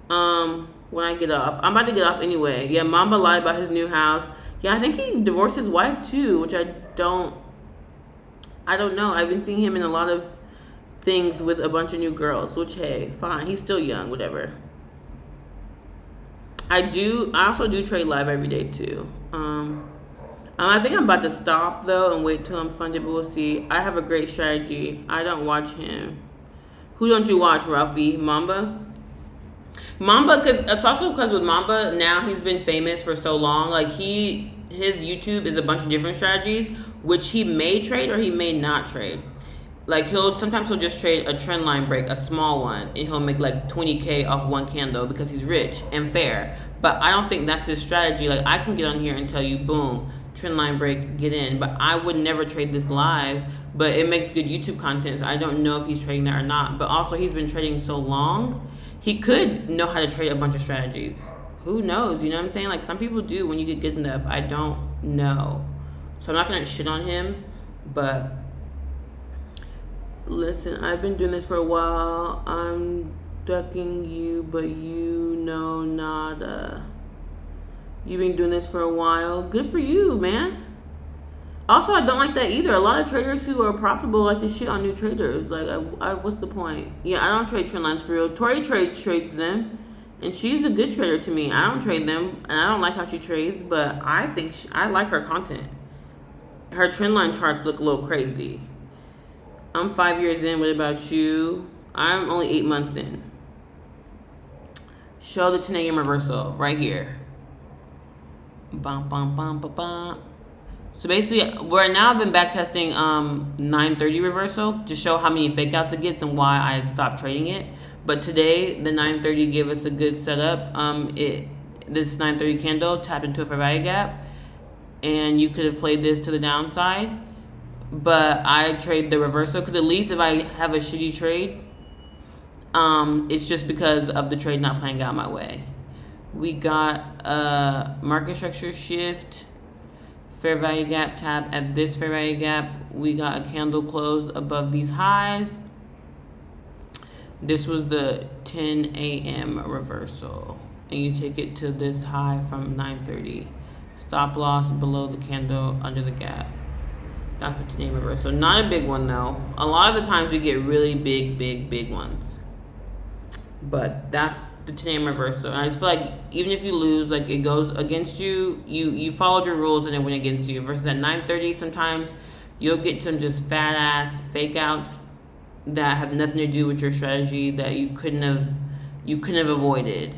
When I get off. I'm about to get off anyway. Yeah, Mamba lied about his new house. Yeah, I think he divorced his wife too, which I don't know. I've been seeing him in a lot of things with a bunch of new girls, which hey, fine. He's still young, whatever. I also do trade live every day too. I think I'm about to stop though and wait till I'm funded, but we'll see. I have a great strategy. I don't watch him. Who don't you watch, Ralphie? Mamba, because it's also because with Mamba now he's been famous for so long. Like his YouTube is a bunch of different strategies, which he may trade or he may not trade. Like sometimes he'll just trade a trend line break, a small one, and he'll make like 20K off one candle because he's rich and fair. But I don't think that's his strategy. Like I can get on here and tell you, boom, trend line break, get in. But I would never trade this live. But it makes good YouTube content. So I don't know if he's trading that or not. But also he's been trading so long, he could know how to trade a bunch of strategies. Who knows? You know what I'm saying? Like some people do when you get good enough. I don't know. So I'm not gonna shit on him, but listen, I've been doing this for a while. I'm ducking you, but you know nada. You've been doing this for a while. Good for you, man. Also, I don't like that either. A lot of traders who are profitable like to shit on new traders. Like, what's the point? Yeah, I don't trade trend lines for real. Tori trades them, and she's a good trader to me. I don't trade them, and I don't like how she trades, but I think I like her content. Her trend line charts look a little crazy. I'm 5 years in. What about you? I'm only 8 months in. Show the 10 a.m. reversal right here. Bum, bum, bum, bum, bum. So basically, where now I've been backtesting 9:30 reversal to show how many fake outs it gets and why I had stopped trading it. But today, the 930 gave us a good setup. This 930 candle tapped into a fair value gap, and you could have played this to the downside. But I trade the reversal because at least if I have a shitty trade, it's just because of the trade not playing out my way. We got a market structure shift, fair value gap tap at this fair value gap. We got a candle close above these highs. This was the 10 a.m. reversal, and you take it to this high from 9:30. Stop loss below the candle under the gap. That's the 10 a.m. reversal. Not a big one though. A lot of the times we get really big ones, but that's the 10 a.m. reversal. And I just feel like even if you lose, like it goes against you, you followed your rules and it went against you. Versus at 9:30, sometimes you'll get some just fat ass fake outs that have nothing to do with your strategy that you couldn't have avoided.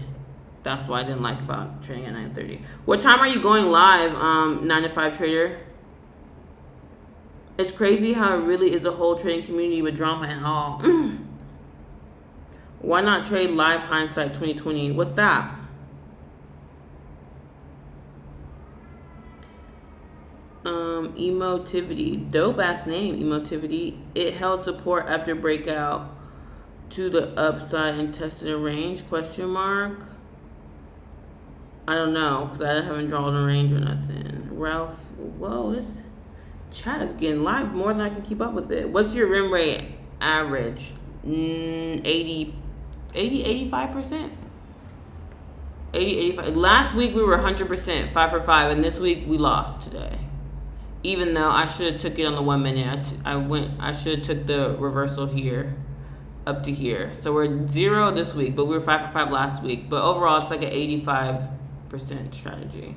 That's what I didn't like about trading at 9:30. What time are you going live, 9 to 5 trader? It's crazy how it really is a whole trading community with drama and all. Why not trade live hindsight 2020? What's that? Emotivity. Dope ass name, Emotivity. It held support after breakout to the upside and tested a range, question mark. I don't know, because I haven't drawn a range or nothing. Ralph, whoa, this chat is getting live more than I can keep up with it. What's your rim rate average? 85%? 85. Last week we were 100%, 5 for 5, and this week we lost today. Even though I should have took it on the 1 minute. I should have took the reversal here up to here. So we're 0 this week, but we were 5 for 5 last week. But overall, it's like an 85% strategy.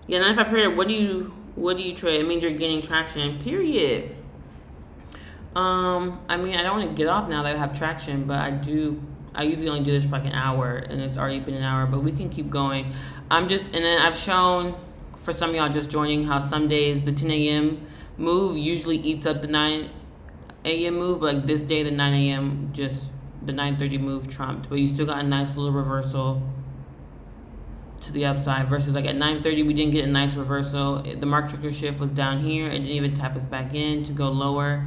Yeah, 95 trader. What do you trade? It means you're getting traction. Period. I mean, I don't want to get off now that I have traction, but I usually only do this for like an hour, and it's already been an hour, but we can keep going. And then I've shown for some of y'all just joining how some days the 10 a.m. move usually eats up the 9 a.m. move, but like this day the 9 a.m. just the 9:30 move trumped, but you still got a nice little reversal to the upside versus like at 9:30 we didn't get a nice reversal. The market structure shift was down here. It didn't even tap us back in to go lower.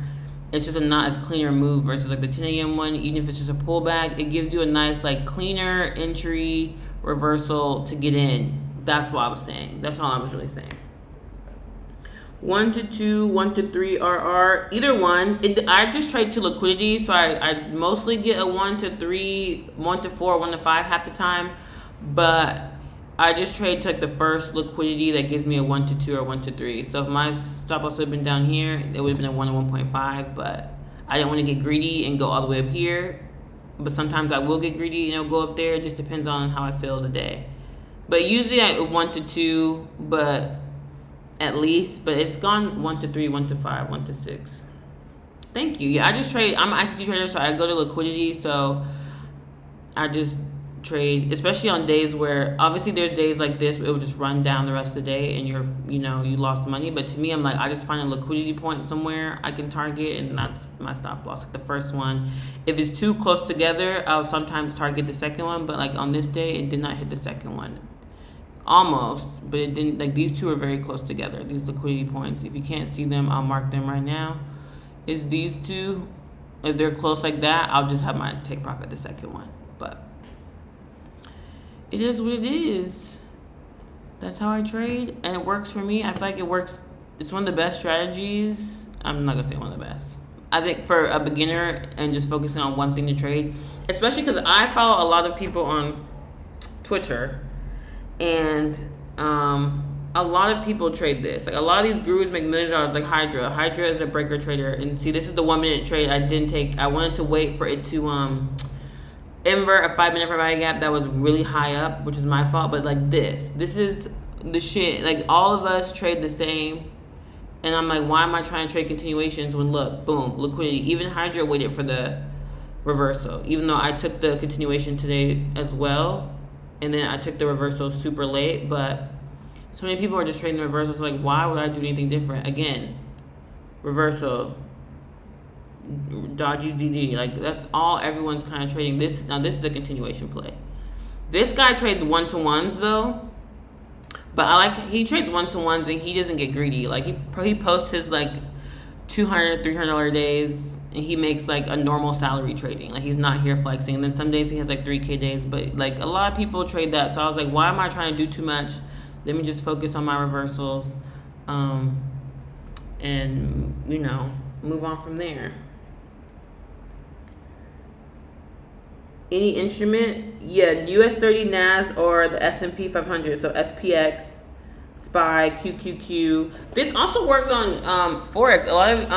It's just a not as cleaner move versus like the 10 a.m. one. Even if it's just a pullback, it gives you a nice like cleaner entry reversal to get in. That's what I was saying. That's all I was really saying. 1 to 2, 1 to 3 RR, either one. I just trade to liquidity, so I mostly get a 1 to 3, 1 to 4, 1 to 5 half the time, but I just trade to like the first liquidity that gives me a 1 to 2 or 1 to 3. So if my stop loss would have been down here, it would have been a 1 to 1.5, but I didn't want to get greedy and go all the way up here. But sometimes I will get greedy and it'll go up there. It just depends on how I feel today. But usually I 1 to 2, but at least, but it's gone 1 to 3, 1 to 5, 1 to 6. Thank you. Yeah, I just trade. I'm an ICT trader, so I go to liquidity. So I just trade, especially on days where obviously there's days like this where it will just run down the rest of the day and you lost money. But to me, I'm like, I just find a liquidity point somewhere I can target, and that's my stop loss. Like the first one, if it's too close together, I'll sometimes target the second one. But like on this day, it did not hit the second one. Almost, but it didn't. Like these two are very close together, these liquidity points. If you can't see them, I'll mark them right now. It's these two. If they're close like that, I'll just have my take profit the second one. But it is what it is. That's how I trade, and it works for me. I feel like it works. It's one of the best strategies. I'm not gonna say one of the best. I think for a beginner and just focusing on one thing to trade, especially because I follow a lot of people on Twitter. And a lot of people trade this. Like a lot of these gurus make millions of dollars. Like Hydra. Hydra is a breaker trader. And see, this is the 1 minute trade I didn't take. I wanted to wait for it to invert a 5 minute fair value gap that was really high up, which is my fault. But like this is the shit. Like all of us trade the same. And I'm like, why am I trying to trade continuations when look, boom, liquidity. Even Hydra waited for the reversal. Even though I took the continuation today as well. And then I took the reversal super late, but so many people are just trading the reversals. Like, why would I do anything different? Again, reversal, dodgy DD. Like that's all everyone's kind of trading. This is a continuation play. This guy trades 1-to-1s though, but he trades 1-to-1s and he doesn't get greedy. Like he posts his like $200, $300 days, and he makes like a normal salary trading. Like he's not here flexing. And then some days he has like 3K days, but like a lot of people trade that. So I was like, why am I trying to do too much? Let me just focus on my reversals, and move on from there. Any instrument? Yeah, US 30 NAS or the S&P 500. So SPX, SPY, QQQ. This also works on Forex. A lot of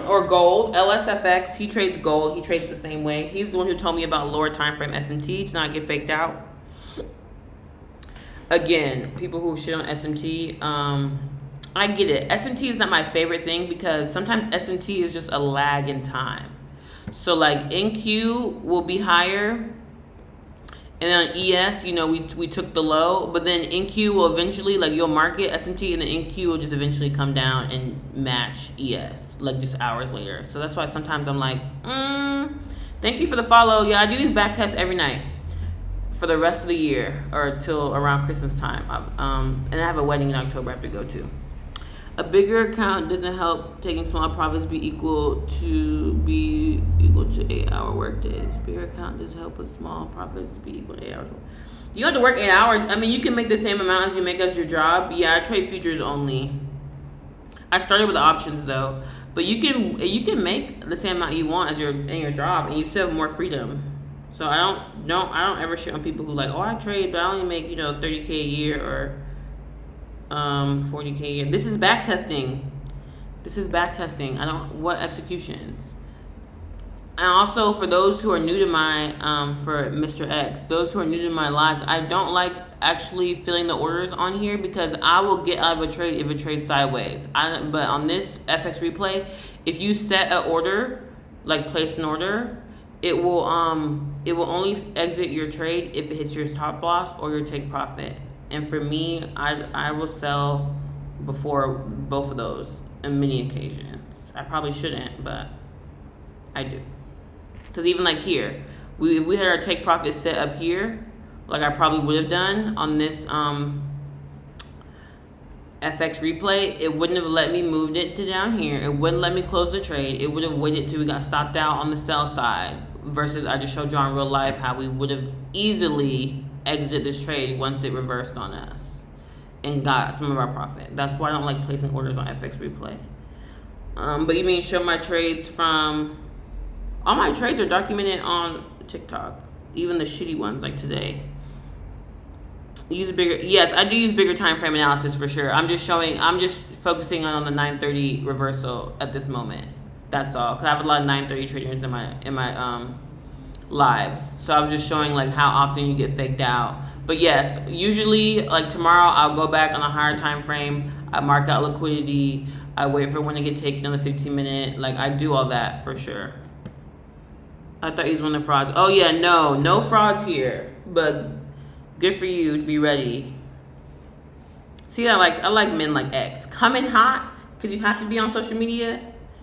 or gold. LSFX. He trades gold. He trades the same way. He's the one who told me about lower time frame SMT to not get faked out. Again, people who shit on SMT. I get it. SMT is not my favorite thing because sometimes SMT is just a lag in time. So like NQ will be higher, and then on ES, we took the low, but then NQ will eventually, like you'll market SMT, and then NQ will just eventually come down and match ES, like just hours later. So that's why sometimes I'm like, thank you for the follow. Yeah, I do these back tests every night for the rest of the year or till around Christmas time. And I have a wedding in October I have to go to. A bigger account doesn't help taking small profits be equal to 8-hour work days. Bigger account does help with small profits be equal to 8 hours. You have to work 8 hours. I mean, you can make the same amount as you make as your job. Yeah, I trade futures only. I started with options though, but you can make the same amount you want as in your job, and you still have more freedom. So I don't ever shit on people who like, oh, I trade, but I only make 30K a year or 40K a year. This is backtesting. What executions? And also for those who are new to my for Mr. X, those who are new to my lives, I don't like actually filling the orders on here because I will get out of a trade if it trades sideways. But on this FX replay, if you set an order, like place an order, it will only exit your trade if it hits your stop loss or your take profit. And for me, I will sell before both of those on many occasions. I probably shouldn't, but I do. Because even like here, if we had our take profit set up here, like I probably would have done on this FX replay, it wouldn't have let me move it to down here. It wouldn't let me close the trade. It would have waited till we got stopped out on the sell side. Versus I just showed you in real life how we would have easily exited this trade once it reversed on us and got some of our profit. That's why I don't like placing orders on FX replay. But you mean show my trades from... All my trades are documented on TikTok, even the shitty ones like today. Yes, I do use bigger time frame analysis for sure. I'm just focusing on the 930 reversal at this moment. That's all. Cause I have a lot of 930 traders in my lives. So I was just showing like how often you get faked out. But yes, usually like tomorrow I'll go back on a higher time frame. I mark out liquidity. I wait for when to get taken on the 15-minute. Like I do all that for sure. I thought he was one of the frauds. Oh yeah, no frauds here. But good for you to be ready. See, I like men like X. Coming hot, because you have to be on social media.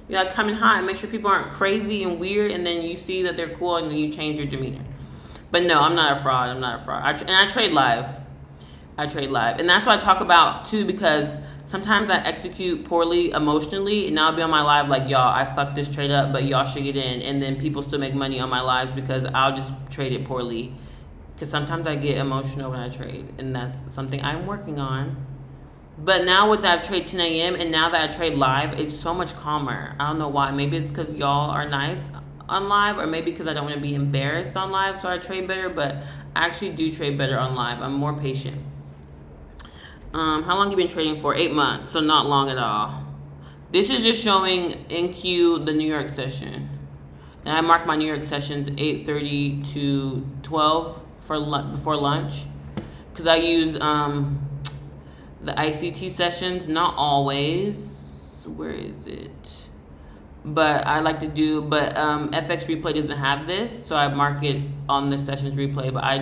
You gotta come in hot and make sure people aren't crazy and weird, and then you see that they're cool and then you change your demeanor. But no, I'm not a fraud. I trade live. And that's what I talk about too, because sometimes I execute poorly emotionally, and I'll be on my live like, y'all, I fucked this trade up, but y'all should get in. And then people still make money on my lives because I'll just trade it poorly. Because sometimes I get emotional when I trade, and that's something I'm working on. But now with that trade 10 a.m. and now that I trade live, it's so much calmer. I don't know why. Maybe it's because y'all are nice on live, or maybe because I don't want to be embarrassed on live, so I trade better. But I actually do trade better on live. I'm more patient. How long have you been trading for? 8 months, so not long at all. This is just showing NQ the New York session. And I mark my New York sessions 8:30 to 12 before lunch. Because I use the ICT sessions, not always. Where is it? But I like to do, FX replay doesn't have this, so I mark it on the sessions replay. But I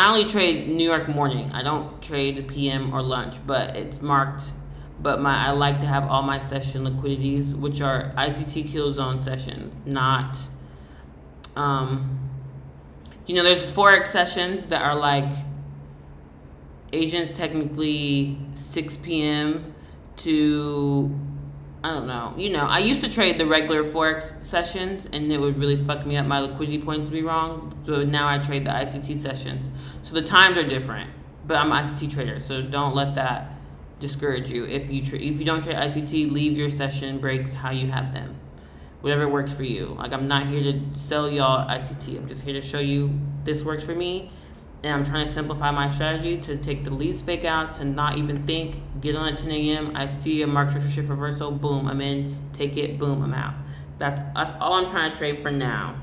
only trade New York morning. I don't trade PM or lunch, but it's marked but I like to have all my session liquidities, which are ICT kill zone sessions, not there's forex sessions that are like Asians technically 6 p.m. to, I don't know. I used to trade the regular forex sessions, and it would really fuck me up. My liquidity points would be wrong. So now I trade the ICT sessions. So the times are different, but I'm an ICT trader, so don't let that discourage you. If you don't trade ICT, leave your session breaks how you have them. Whatever works for you. Like, I'm not here to sell y'all ICT. I'm just here to show you this works for me. And I'm trying to simplify my strategy to take the least fake outs, to not even think, get on at 10 a.m. I see a market structure shift reversal, boom, I'm in, take it, boom, I'm out. That's all I'm trying to trade for now.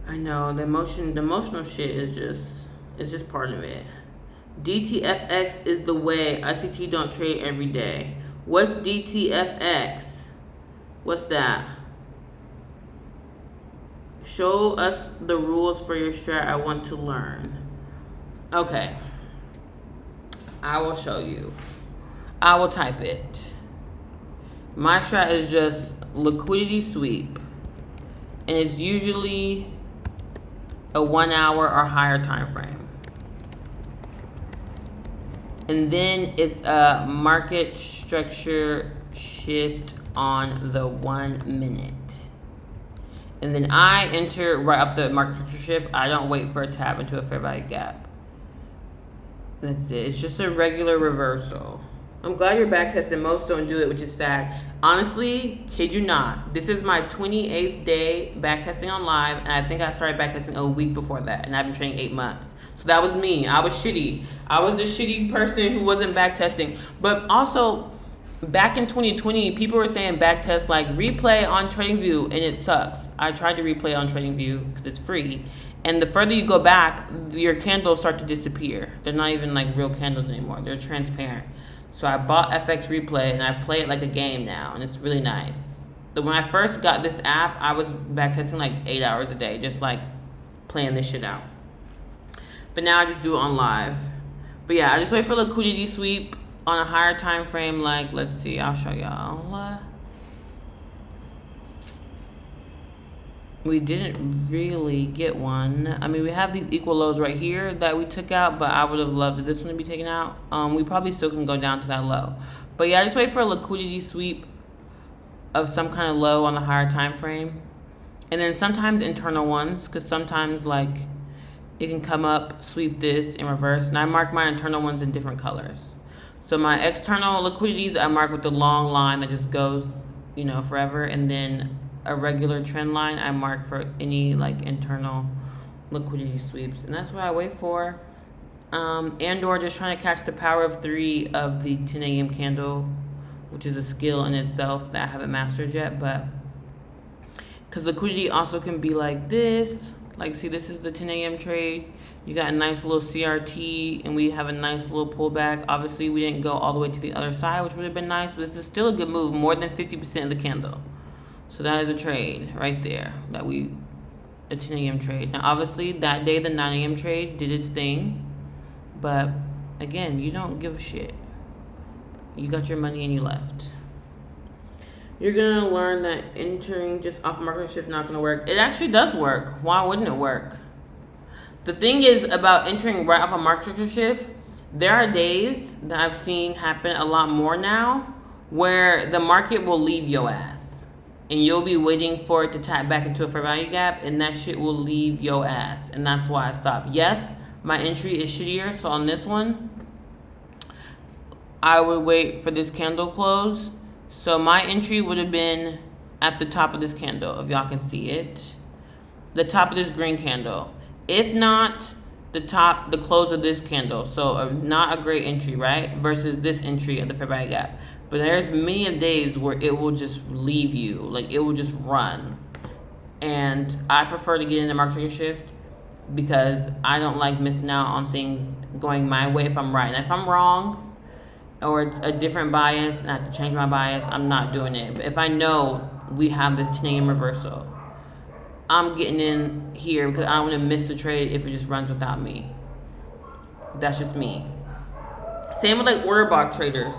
I know the emotional shit is just part of it. DTFX is the way. ICT don't trade every day. What's DTFX? What's that? Show us the rules for your strat. I want to learn. Okay. I will show you. I will type it. My strat is just liquidity sweep. And it's usually a 1 hour or higher time frame. And then it's a market structure shift on the 1 minute. And then I enter right off the market structure shift. I don't wait for a tap into a fair value gap. That's it. It's just a regular reversal. I'm glad you're backtesting. Most don't do it, which is sad. Honestly, kid you not, this is my 28th day backtesting on live, and I think I started backtesting a week before that, and I've been training 8 months. So that was me. I was shitty. I was the shitty person who wasn't backtesting. But also, back in 2020, people were saying backtest like replay on TradingView, and it sucks. I tried to replay on TradingView because it's free. And the further you go back, your candles start to disappear. They're not even like real candles anymore. They're transparent. So I bought FX Replay, and I play it like a game now, and it's really nice. When I first got this app, I was backtesting like 8 hours a day, just like playing this shit out. But now I just do it on live. But yeah, I just wait for liquidity sweep on a higher time frame. Like, let's see, I'll show y'all. We didn't really get one. I mean, we have these equal lows right here that we took out, but I would have loved this one to be taken out. We probably still can go down to that low. But yeah, I just wait for a liquidity sweep of some kind of low on the higher time frame. And then sometimes internal ones, because sometimes like it can come up, sweep this, and reverse. And I mark my internal ones in different colors. So my external liquidities I mark with the long line that just goes, forever. And then a regular trend line I mark for any like internal liquidity sweeps, and that's what I wait for. And or just trying to catch the power of 3 of the 10 a.m. candle, which is a skill in itself that I haven't mastered yet. But because liquidity also can be like this, like see, this is the 10 a.m. trade. You got a nice little CRT, and we have a nice little pullback. Obviously, we didn't go all the way to the other side, which would have been nice, but this is still a good move, more than 50% of the candle. So that is a trade right there, a 10 a.m. trade. Now, obviously, that day, the 9 a.m. trade did its thing. But, again, you don't give a shit. You got your money and you left. You're going to learn that entering just off market shift not going to work. It actually does work. Why wouldn't it work? The thing is about entering right off a market structure shift, there are days that I've seen happen a lot more now where the market will leave your ass. And you'll be waiting for it to tap back into a fair value gap, and that shit will leave your ass. And that's why I stopped. Yes, my entry is shittier, so on this one, I would wait for this candle close. So my entry would have been at the top of this candle, if y'all can see it. The top of this green candle. If not, the close of this candle. So not a great entry, right? Versus this entry at the fair value gap. But there's many of days where it will just leave you. Like, it will just run. And I prefer to get in the market structure shift because I don't like missing out on things going my way if I'm right. And if I'm wrong or it's a different bias and I have to change my bias, I'm not doing it. But if I know we have this 10 a.m. reversal, I'm getting in here because I don't want to miss the trade if it just runs without me. That's just me. Same with like order block traders.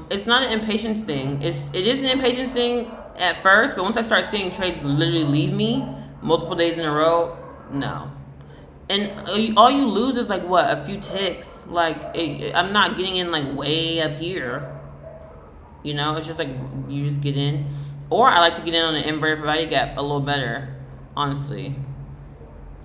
It's not an impatience thing. It is an impatience thing at first, but once I start seeing trades literally leave me multiple days in a row, no. And all you lose is like what, a few ticks. Like I'm not getting in like way up here. You know, it's just like you just get in. Or I like to get in on an inverted value gap a little better, honestly.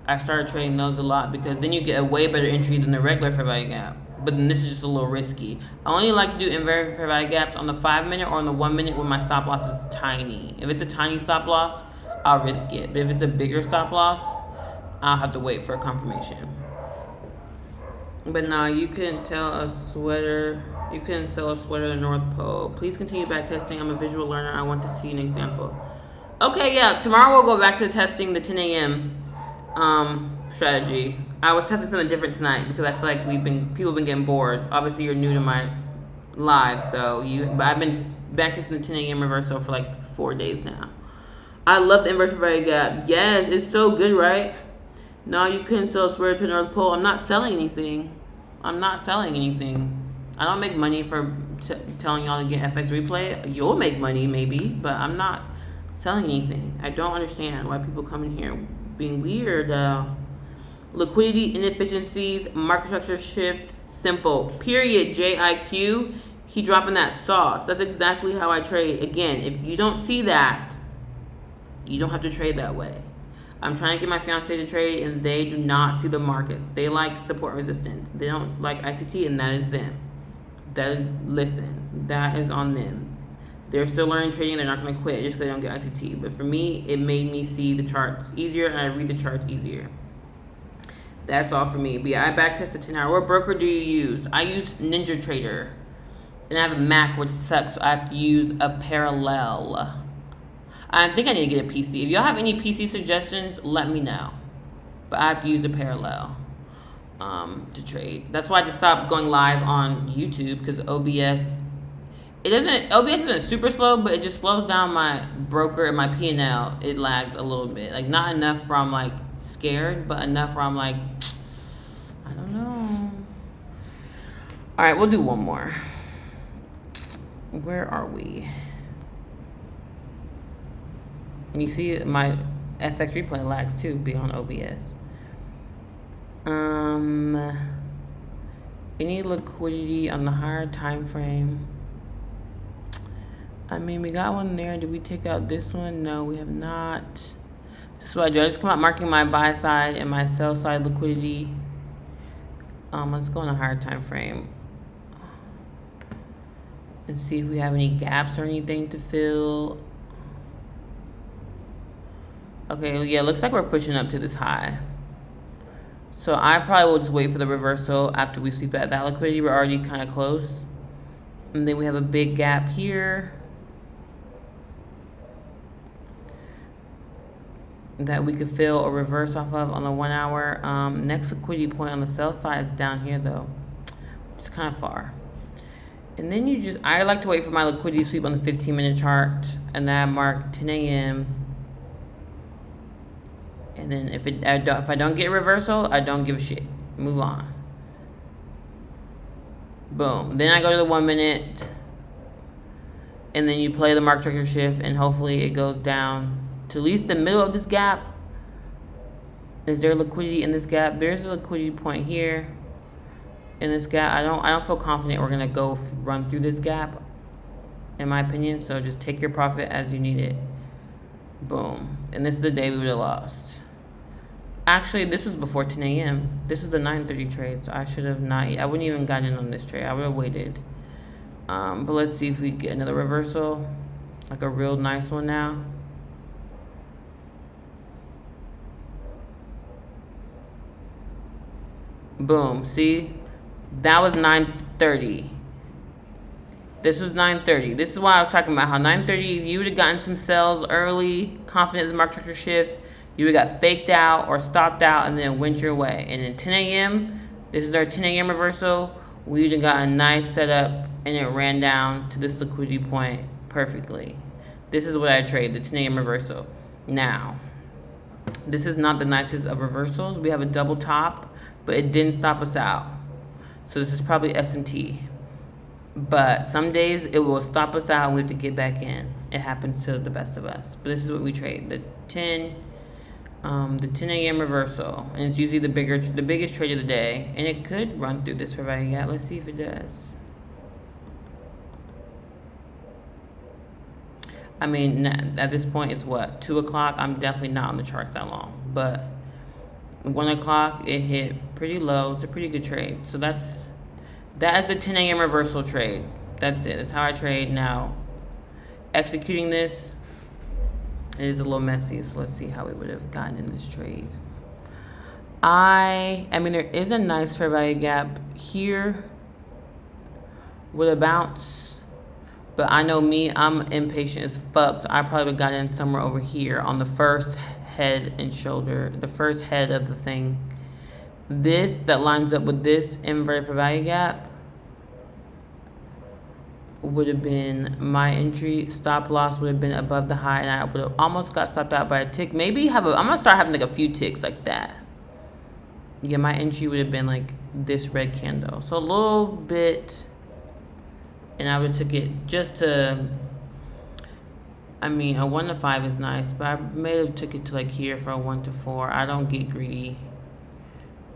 I started trading those a lot because then you get a way better entry than the regular fair value gap. But then this is just a little risky. I only like to do inverted fair value gaps on the 5 minute or on the 1 minute when my stop loss is tiny. If it's a tiny stop loss, I'll risk it. But if it's a bigger stop loss, I'll have to wait for a confirmation. But no, you couldn't tell a sweater. You couldn't sell a sweater at the North Pole. Please continue back testing. I'm a visual learner. I want to see an example. Okay, yeah. Tomorrow we'll go back to testing the 10 a.m. Strategy. I was testing something different tonight because I feel like people have been getting bored. Obviously, you're new to my live, but I've been back testing the 10 a.m. reversal for like 4 days now. I love the inverted value gap. Yes, it's so good, right? No, you couldn't sell a sweater to the North Pole. I'm not selling anything. I don't make money for telling y'all to get FX replay. You'll make money maybe, but I'm not selling anything. I don't understand why people come in here being weird. Liquidity inefficiencies, market structure shift, simple. Period. JIQ. He dropping that sauce. That's exactly how I trade. Again, if you don't see that, you don't have to trade that way. I'm trying to get my fiance to trade, and they do not see the markets. They like support resistance. They don't like ICT, and that is them. That is on them. They're still learning trading. They're not going to quit just because they don't get ICT. But for me, it made me see the charts easier, and I read the charts easier. That's all for me. But yeah, I backtest the 10 hour. What broker do you use? I use Ninja Trader. And I have a Mac, which sucks, so I have to use a parallel. I think I need to get a PC. If y'all have any PC suggestions, let me know. But I have to use a parallel to trade. That's why I just stopped going live on YouTube, because OBS isn't super slow, but it just slows down my broker and my P&L. It lags a little bit. Like, not enough where I'm like scared, but enough where I'm like, I don't know. All right, we'll do one more. Where are we? You see my FX replay lags too, being on OBS. Any liquidity on the higher time frame? I mean, we got one there. Did we take out this one? No, we have not. This is what I do. I just come out marking my buy side and my sell side liquidity. Let's go on a higher time frame and see if we have any gaps or anything to fill. Okay, yeah, looks like we're pushing up to this high. So I probably will just wait for the reversal after we sweep at that liquidity. We're already kind of close. And then we have a big gap here that we could fill or reverse off of on the 1 hour. Next liquidity point on the sell side is down here though. It's kind of far. And then I like to wait for my liquidity sweep on the 15-minute chart, and then I mark 10 a.m. And then if I don't get a reversal, I don't give a shit. Move on. Boom. Then I go to the 1 minute, and then you play the market structure shift, and hopefully it goes down to at least the middle of this gap. Is there liquidity in this gap? There's a liquidity point here in this gap. I don't feel confident we're gonna go run through this gap, in my opinion. So just take your profit as you need it. Boom. And this is the day we would have lost. Actually, this was before 10 a.m. This was the 9:30 trade, so I should have not. I wouldn't even gotten in on this trade. I would have waited. But let's see if we get another reversal, like a real nice one now. Boom. See, that was 9:30. This was 9:30. This is why I was talking about how 9:30, if you would have gotten some sells early, confident in the market structure shift, you would have got faked out or stopped out and then went your way. And then 10 a.m., this is our 10 a.m. reversal. We would have got a nice setup, and it ran down to this liquidity point perfectly. This is what I trade, the 10 a.m. reversal. Now, this is not the nicest of reversals. We have a double top, but it didn't stop us out. So this is probably SMT. But some days it will stop us out and we have to get back in. It happens to the best of us. But this is what we trade. The 10 a.m. reversal. And it's usually the biggest trade of the day. And it could run through this for value gap. Let's see if it does. I mean, at this point, it's what? 2 o'clock? I'm definitely not on the charts that long. But 1 o'clock, it hit pretty low. It's a pretty good trade. So that is the 10 a.m. reversal trade. That's it. That's how I trade now. Executing this is a little messy. So let's see how we would have gotten in this trade. I mean, there is a nice fair value gap here with a bounce. But I know me, I'm impatient as fuck, so I probably would have gotten in somewhere over here on the first head and shoulder, the first head of the thing. This that lines up with this inverted fair value gap would have been my entry. Stop loss would have been above the high, and I would have almost got stopped out by a tick. Maybe I'm gonna start having like a few ticks like that. Yeah, my entry would have been like this red candle. So a little bit. And I would have took it just to, I mean, a 1 to 5 is nice, but I may have took it to like here for a 1 to 4. I don't get greedy.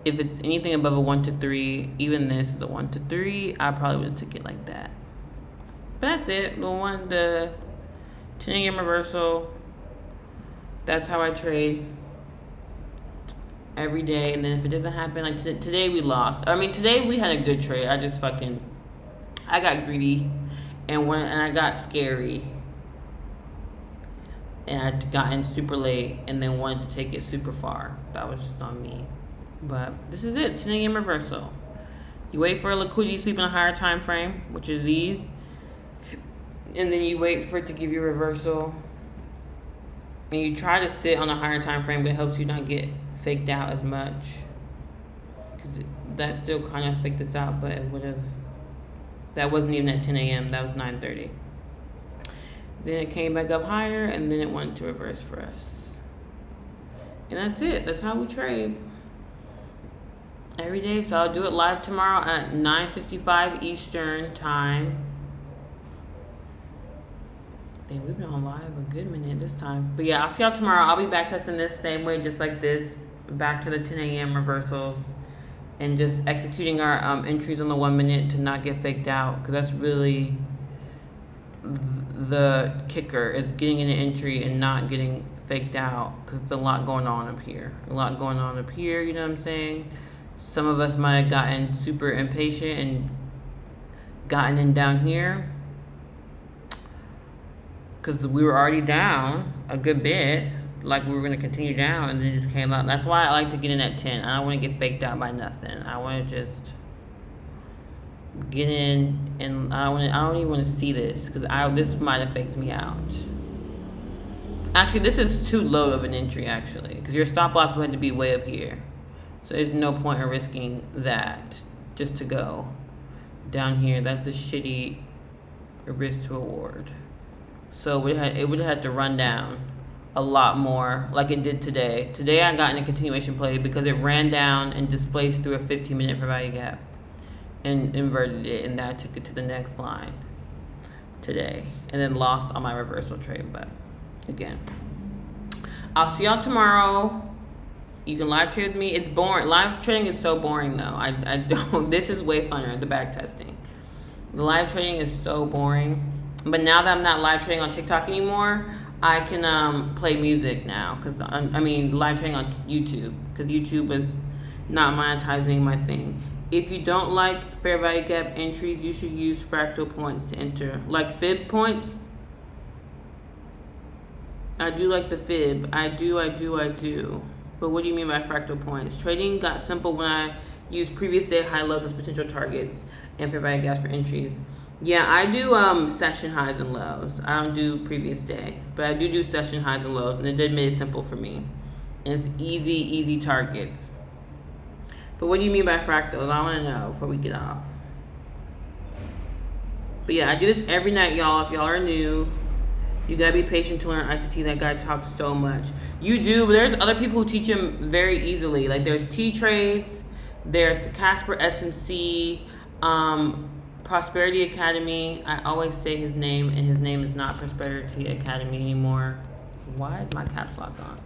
If it's anything above a 1 to 3, even this is a 1 to 3, I probably would have took it like that. But that's it. The 10 a.m. reversal. That's how I trade every day. And then if it doesn't happen, like today we lost. I mean, today we had a good trade. I got greedy, and I got scary, and I got in super late, and then wanted to take it super far. That was just on me. But this is it, 10 a.m. reversal. You wait for a liquidity sweep in a higher time frame, which is these, and then you wait for it to give you a reversal, and you try to sit on a higher time frame, but it helps you not get faked out as much, because that still kind of faked us out, but it would have. That wasn't even at 10 a.m. That was 9:30. Then it came back up higher, and then it went to reverse for us. And that's it. That's how we trade every day. So I'll do it live tomorrow at 9:55 Eastern time. Dang, we've been on live a good minute this time. But yeah, I'll see y'all tomorrow. I'll be back testing this same way, just like this. Back to the 10 a.m. reversals. And just executing our entries on the 1 minute to not get faked out, because that's really the kicker, is getting in an entry and not getting faked out, because it's a lot going on up here. You know what I'm saying? Some of us might have gotten super impatient and gotten in down here because we were already down a good bit. Like we were going to continue down, and then it just came up. That's why I like to get in at 10. I don't want to get faked out by nothing. I want to just get in, and I don't even want to see this, because this might have faked me out. Actually, this is too low of an entry, actually, because your stop loss would have to be way up here. So there's no point in risking that just to go down here. That's a shitty risk to reward. So it would have had to run down a lot more, like it did today. Today I got in a continuation play because it ran down and displaced through a 15-minute fair value gap and inverted it, and that took it to the next line today, and then lost on my reversal trade. But again, I'll see y'all tomorrow. You can live trade with me. It's boring. Live trading is so boring though. I don't. This is way funner. The back testing. The live trading is so boring. But now that I'm not live trading on TikTok anymore, I can play music now, because I mean live trading on YouTube, because YouTube is not monetizing my thing. If you don't like fair value gap entries, you should use fractal points to enter, like fib points. I do like the fib. I do. But what do you mean by fractal points? Trading got simple when I used previous day high lows as potential targets and fair value gaps for entries. Yeah, I do session highs and lows. I don't do previous day, but I do session highs and lows, and it did make it simple for me. And it's easy targets. But what do you mean by fractals? I want to know before we get off. But yeah, I do this every night, y'all. If y'all are new, you gotta be patient to learn ICT. That guy talks so much. You do, but there's other people who teach him very easily. Like there's T trades, There's Casper SMC, Prosperity Academy. I always say his name, and his name is not Prosperity Academy anymore. Why is my caps lock on?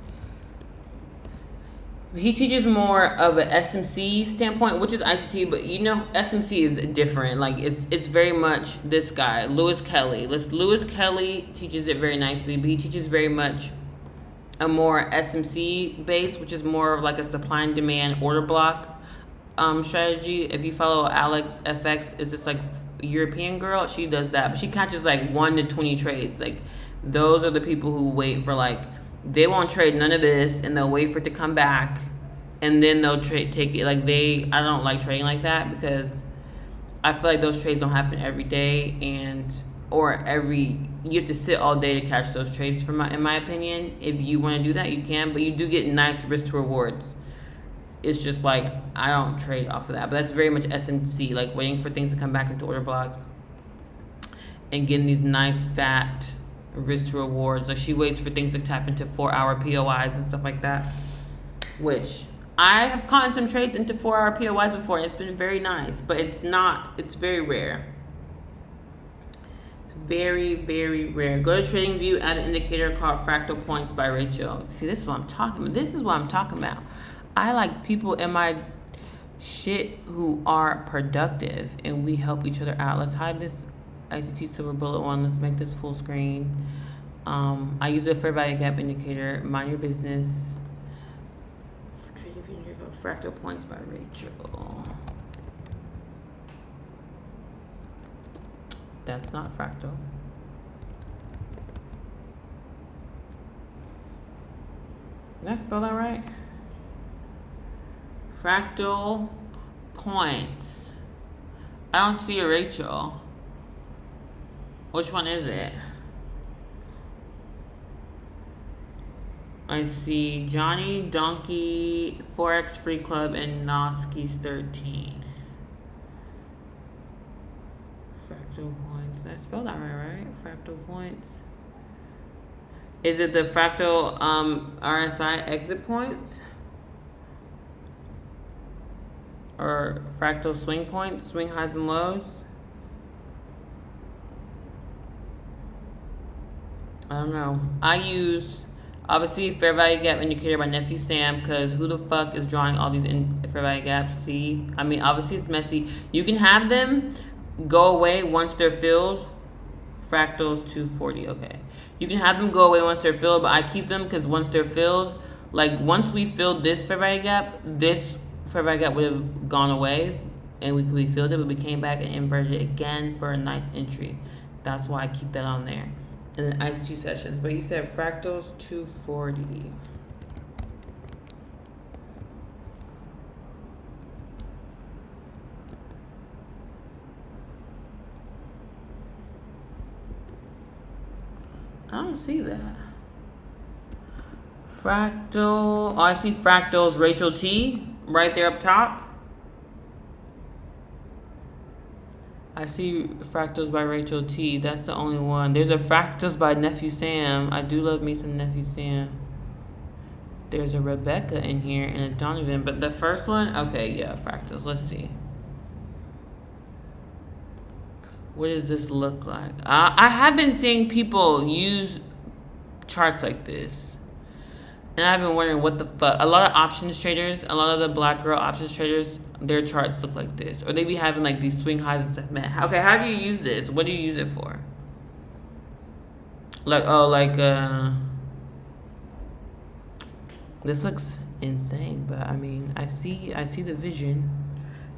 He teaches more of a SMC standpoint, which is ICT, but you know, SMC is different. Like it's very much this guy, Lewis Kelly. Lewis Kelly teaches it very nicely, but he teaches very much a more SMC base, which is more of like a supply and demand order block strategy. If you follow Alex FX, is this like European girl? She does that, but she catches like 1 to 20 trades. Like those are the people who wait for like, they won't trade none of this and they'll wait for it to come back and then they'll take it. Like I don't like trading like that because I feel like those trades don't happen every day you have to sit all day to catch those trades in my opinion. If you want to do that, you can, but you do get nice risk to rewards. It's just like, I don't trade off of that, but that's very much SMC, like waiting for things to come back into order blocks and getting these nice fat risk to rewards. Like she waits for things to tap into 4-hour POIs and stuff like that, which I have caught in some trades into 4-hour POIs before, and it's been very nice, but it's very rare. It's very, very rare. Go to TradingView, add an indicator called Fractal Points by Rachel. See, this is what I'm talking about. This is what I'm talking about. I like people in my shit who are productive, and we help each other out. Let's hide this ICT Silver Bullet one. Let's make this full screen. I use a fair value gap indicator. Mind your business. TradingView Fractal Points by Rachel. That's not fractal. Did I spell that right? Fractal Points. I don't see a Rachel. Which one is it? I see Johnny, Donkey, Forex Free Club, and Noski's 13. Fractal Points. Did I spell that right? Fractal Points. Is it the Fractal RSI exit points? Or Fractal swing points, swing highs and lows? I don't know. I use, obviously, fair value gap indicator by Nephew Sam, because who the fuck is drawing all these fair value gaps? See? I mean, obviously, it's messy. You can have them go away once they're filled. Fractals 240, okay. You can have them go away once they're filled, but I keep them because once they're filled, like once we filled this fair value gap, this fair value gap would have gone away and we filled it, but we came back and inverted it again for a nice entry. That's why I keep that on there. And then ICT sessions, but you said fractals 240. I don't see that. Fractal, oh, I see fractals Rachel T right there up top. I see fractals by Rachel T. That's the only one. There's a fractals by Nephew Sam. I do love me some Nephew Sam. There's a Rebecca in here and a Donovan, but the first one, okay, yeah, fractals. Let's see. What does this look like? I have been seeing people use charts like this, and I've been wondering what the fuck. A lot of options traders, a lot of the black girl options traders, their charts look like this, or they be having like these swing highs and stuff. Man, okay, how do you use this? What do you use it for? Like, oh, like this looks insane, but I mean, I see the vision.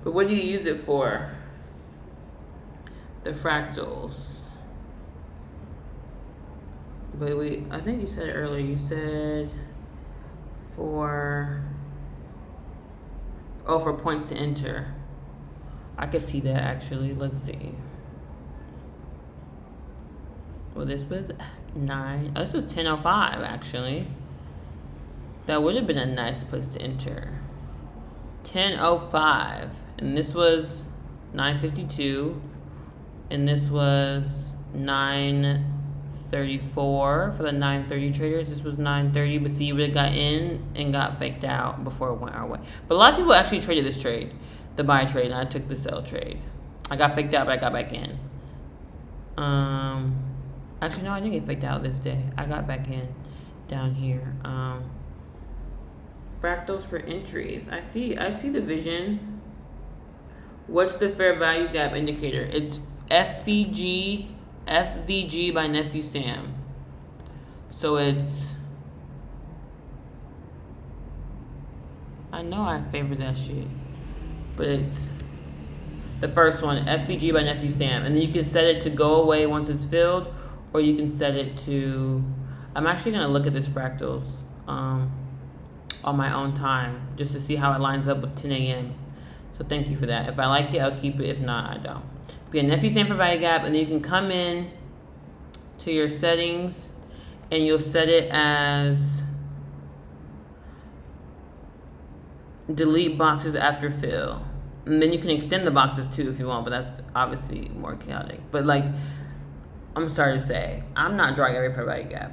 But what do you use it for? The fractals. But wait, I think you said it earlier. You said for points to enter. I could see that actually. Let's see. Well, this was 9. Oh, this was 10:05 actually. That would have been a nice place to enter. 10:05, and this was 9:52. And this was 9:30. 34 for the 930 traders. This was 930, but see, you would have got in and got faked out before it went our way. But a lot of people actually traded this trade, the buy trade, and I took the sell trade. I got faked out, but I got back in. Actually, no, I didn't get faked out this day. I got back in down here. Fractals for entries. I see the vision. What's the fair value gap indicator? It's FVG by Nephew Sam. So it's, I know I favor that shit, but it's the first one, FVG by Nephew Sam. And then you can set it to go away once it's filled, or you can set it to, I'm actually gonna look at this fractals on my own time just to see how it lines up with 10 a.m. So thank you for that. If I like it, I'll keep it. If not, I don't. But yeah, Nephew Sam for value gap, and then you can come in to your settings and you'll set it as delete boxes after fill. And then you can extend the boxes too if you want, but that's obviously more chaotic. But like, I'm sorry to say, I'm not drawing every fair value gap.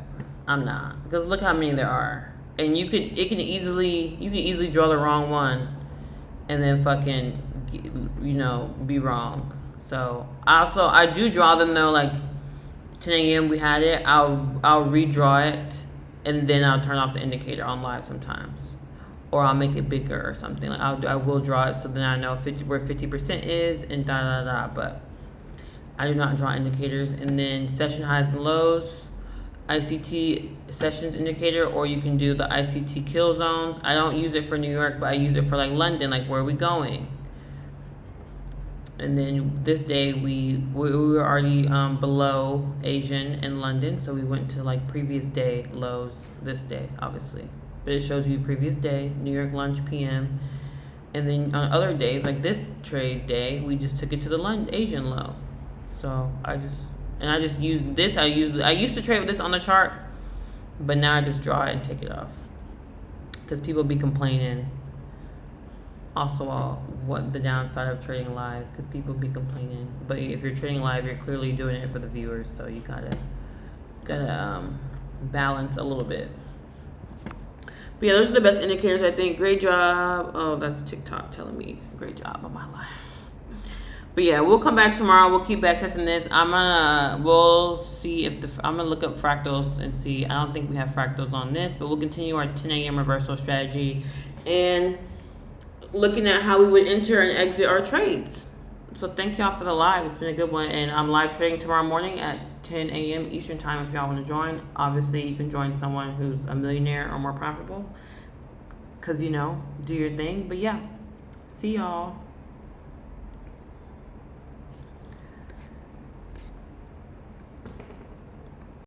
I'm not, because look how many there are, and you can easily draw the wrong one, and then fucking, you know, be wrong. So I do draw them though. Like 10 a.m. we had it. I'll redraw it, and then I'll turn off the indicator on live sometimes, or I'll make it bigger or something. Like I will draw it so then I know where 50% is and But I do not draw indicators. And then session highs and lows, ICT sessions indicator, or you can do the ICT kill zones. I don't use it for New York, but I use it for like London, like where are we going? And then this day we were already below Asian in London, so we went to like previous day lows this day, obviously. But it shows you previous day, New York lunch PM. And then on other days, like this trade day, we just took it to the Asian low. So I just use this. I used to trade with this on the chart, but now I just draw it and take it off, because people be complaining. Also, what the downside of trading live, because people be complaining. But if you're trading live, you're clearly doing it for the viewers, so you gotta balance a little bit. But yeah, those are the best indicators, I think. Great job. Oh, that's TikTok telling me great job on my life. But yeah, we'll come back tomorrow. We'll keep back testing this. We'll see if I'm gonna look up fractals and see. I don't think we have fractals on this, but we'll continue our 10 a.m. reversal strategy and looking at how we would enter and exit our trades. So thank y'all for the live. It's been a good one, and I'm live trading tomorrow morning at 10 a.m. Eastern time if y'all want to join. Obviously, you can join someone who's a millionaire or more profitable, because, you know, do your thing. But yeah, see y'all.